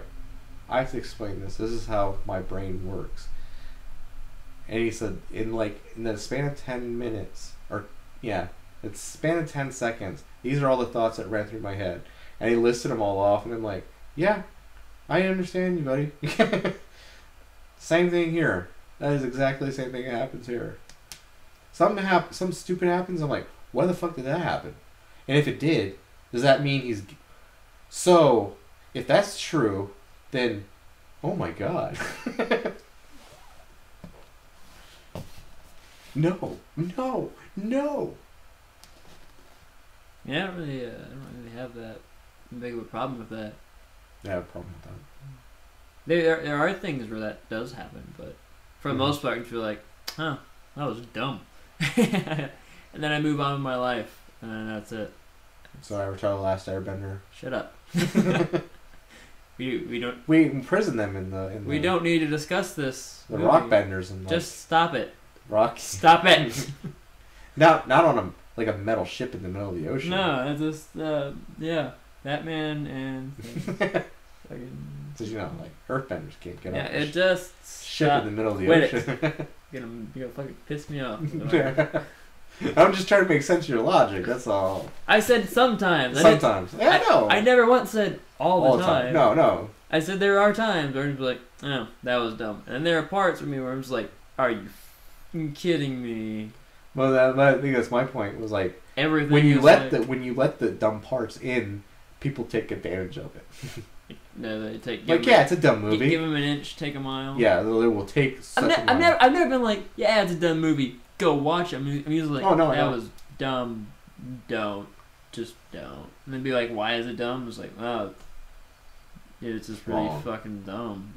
I have to explain this. This is how my brain works. And he said, in the span of 10 minutes, it's span of 10 seconds, these are all the thoughts that ran through my head. And he listed them all off, and I'm like, yeah, I understand you, buddy. Same thing here. That is exactly the same thing that happens here. Some stupid happens. I'm like, why the fuck did that happen? And if it did, does that mean he's... So, if that's true, then... Oh my god. No. Yeah, I don't really have that big of a problem with that. I have a problem with that. There are things where that does happen, but for the most part, you feel like, huh, that was dumb. And then I move on with my life, and then that's it. So Avatar: The Last Airbender. Shut up. we don't. We imprison them in the. We don't need to discuss this. The rock benders and just stop it. Rock. Stop it. Not on a metal ship in the middle of the ocean. No, it's just Batman and. So like Earthbenders can't get yeah, off. It just ship in the middle of the ocean. You're gonna fucking piss me off. I'm just trying to make sense of your logic. That's all. I said sometimes. Sometimes. I know. I never once said all the time. No. I said there are times where I'm like, oh, that was dumb. And there are parts of me where I'm just like, are you kidding me? Well, I think that's my point. Was like everything. When you let the dumb parts in, people take advantage of it. No, they take. It's a dumb movie. Give them an inch, take a mile. Yeah, they will take. I've never been like, yeah, it's a dumb movie. Go watch it. I'm usually like, that was dumb. Just don't. And then be like, why is it dumb? It's like, oh, it's just really fucking dumb.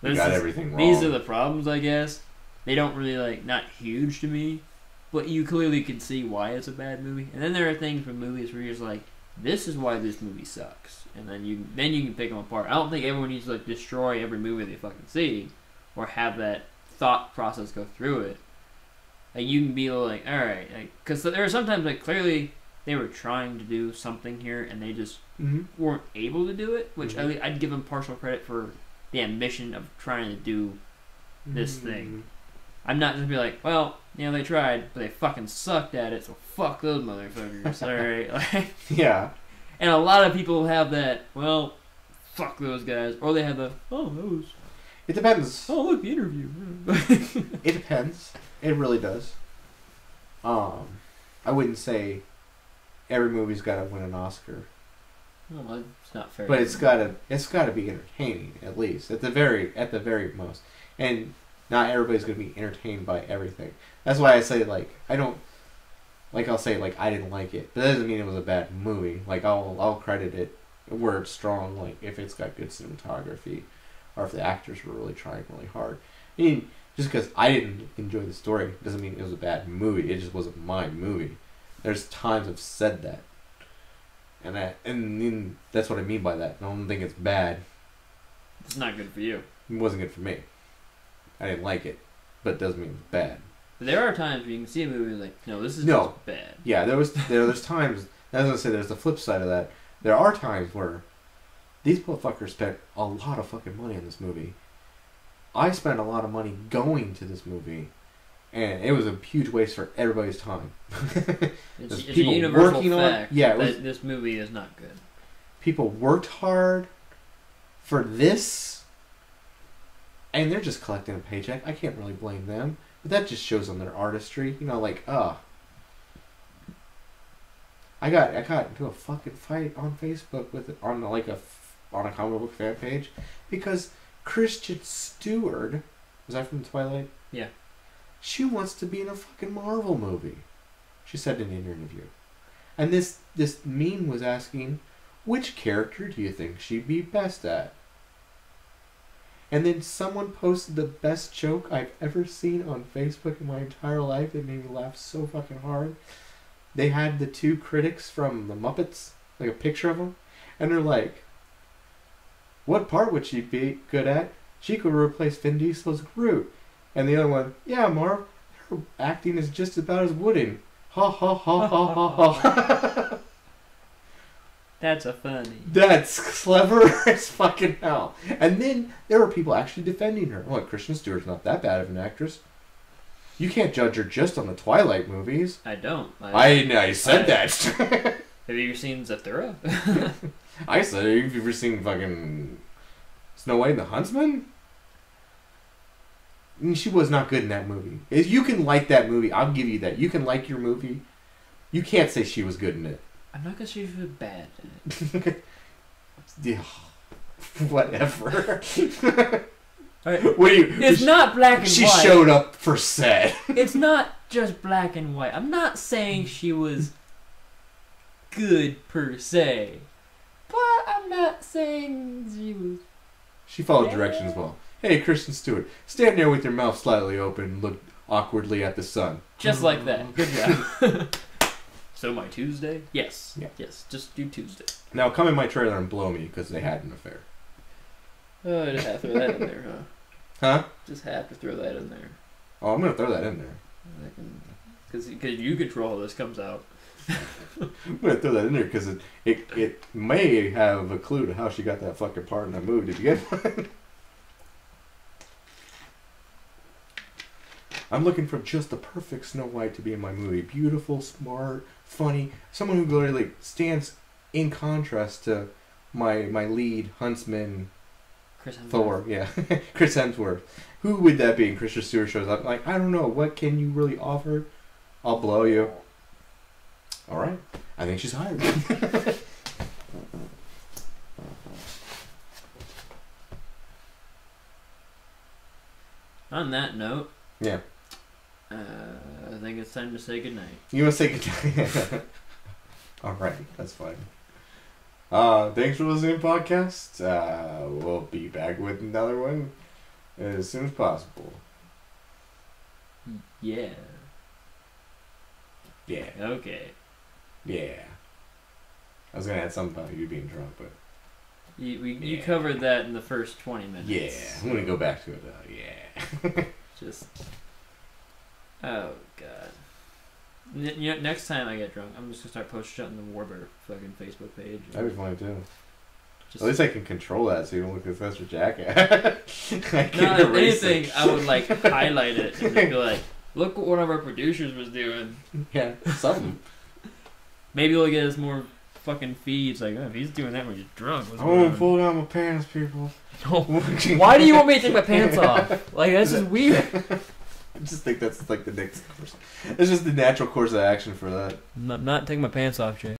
You got everything wrong. These are the problems, I guess. They don't really not huge to me, but you clearly can see why it's a bad movie. And then there are things from movies where you're just like, this is why this movie sucks, and then you can pick them apart. I don't think everyone needs to destroy every movie they fucking see, or have that thought process go through it. Like you can be like, all right, because there are sometimes clearly they were trying to do something here and they just weren't able to do it. Which I'd give them partial credit for the ambition of trying to do this thing. I'm not just be like, well, they tried, but they fucking sucked at it, so fuck those motherfuckers. Alright? Yeah. And a lot of people have that, well, fuck those guys. Or they have the, oh, that was... It depends. Oh, look, the interview. It depends. It really does. I wouldn't say every movie's got to win an Oscar. Well, it's not fair. But it's got to be entertaining, at least. At the very most. And... not everybody's going to be entertained by everything. That's why I say, I don't... I'll say, I didn't like it. But that doesn't mean it was a bad movie. I'll credit it where it's strong, if it's got good cinematography. Or if the actors were really trying really hard. I mean, just because I didn't enjoy the story doesn't mean it was a bad movie. It just wasn't my movie. There's times I've said that. And that's what I mean by that. I don't think it's bad. It's not good for you. It wasn't good for me. I didn't like it, but it doesn't mean it's bad. But there are times where you can see a movie like, no, this is just bad. Yeah, there's times. I was gonna say there's the flip side of that. There are times where these motherfuckers spent a lot of fucking money on this movie. I spent a lot of money going to this movie, and it was a huge waste for everybody's time. It's a universal fact that this movie is not good. People worked hard for this. And they're just collecting a paycheck. I can't really blame them. But that just shows them their artistry. I got into a fucking fight on Facebook on a comic book fan page because Kristen Stewart, was that from Twilight? Yeah. She wants to be in a fucking Marvel movie. She said in an interview. And this meme was asking, which character do you think she'd be best at? And then someone posted the best joke I've ever seen on Facebook in my entire life. It made me laugh so fucking hard. They had the two critics from the Muppets, a picture of them, and they're like, what part would she be good at? She could replace Vin Diesel's Groot. And the other one, yeah, Marv, her acting is just about as wooden. Ha ha ha ha ha ha. That's a funny. That's clever as fucking hell. And then there were people actually defending her. Well, Kristen Stewart's not that bad of an actress. You can't judge her just on the Twilight movies. I don't. I said that. Have you ever seen Zathura? I said, have you ever seen fucking Snow White and the Huntsman? She was not good in that movie. If you can like that movie, I'll give you that. You can like your movie. You can't say she was good in it. I'm not gonna say she was bad in it. Yeah. Whatever. Right. What do you? It's not black and white. She showed up for set. It's not just black and white. I'm not saying she was good per se, but I'm not saying she was. She followed directions well. Hey, Kristen Stewart, stand there with your mouth slightly open and look awkwardly at the sun. Just like that. Good job. So my Tuesday? Yes. Yeah. Yes, just do Tuesday. Now come in my trailer and blow me because they had an affair. Oh, I just have to throw that in there, huh? Huh? Just have to throw that in there. Oh, I'm going to throw that in there. Because you control how this comes out. I'm going to throw that in there because it may have a clue to how she got that fucking part in that movie. Did you get one? I'm looking for just the perfect Snow White to be in my movie. Beautiful, smart, funny. Someone who literally stands in contrast to my lead huntsman, Chris Hemsworth. Thor. Yeah, Chris Hemsworth. Who would that be? And Kristen Stewart shows up. Like, I don't know. What can you really offer? I'll blow you. All right. I think she's hired. On that note. Yeah. I think it's time to say goodnight. You want to say goodnight? Alright, that's fine. Thanks for listening to the podcast. We'll be back with another one as soon as possible. Yeah. Yeah. Okay. Yeah. I was going to add something about you being drunk, but... You covered that in the first 20 minutes. Yeah. I'm going to go back to it, though. Yeah. Just... Oh, God. Next time I get drunk, I'm just going to start posting shit on the Warbird fucking Facebook page. That'd be funny, too. Just, At least I can control that so you don't look like Professor Jackass. if anything, I would, like, highlight it and just be like, look what one of our producers was doing. Yeah, something. Maybe he'll get us more fucking feeds. Like, oh, if he's doing that when he's drunk. I won't pull down my pants, people. Why do you want me to take my pants off? Like, that's just weird. I just think that's like the next course. It's just the natural course of action for that. I'm not taking my pants off, Jay.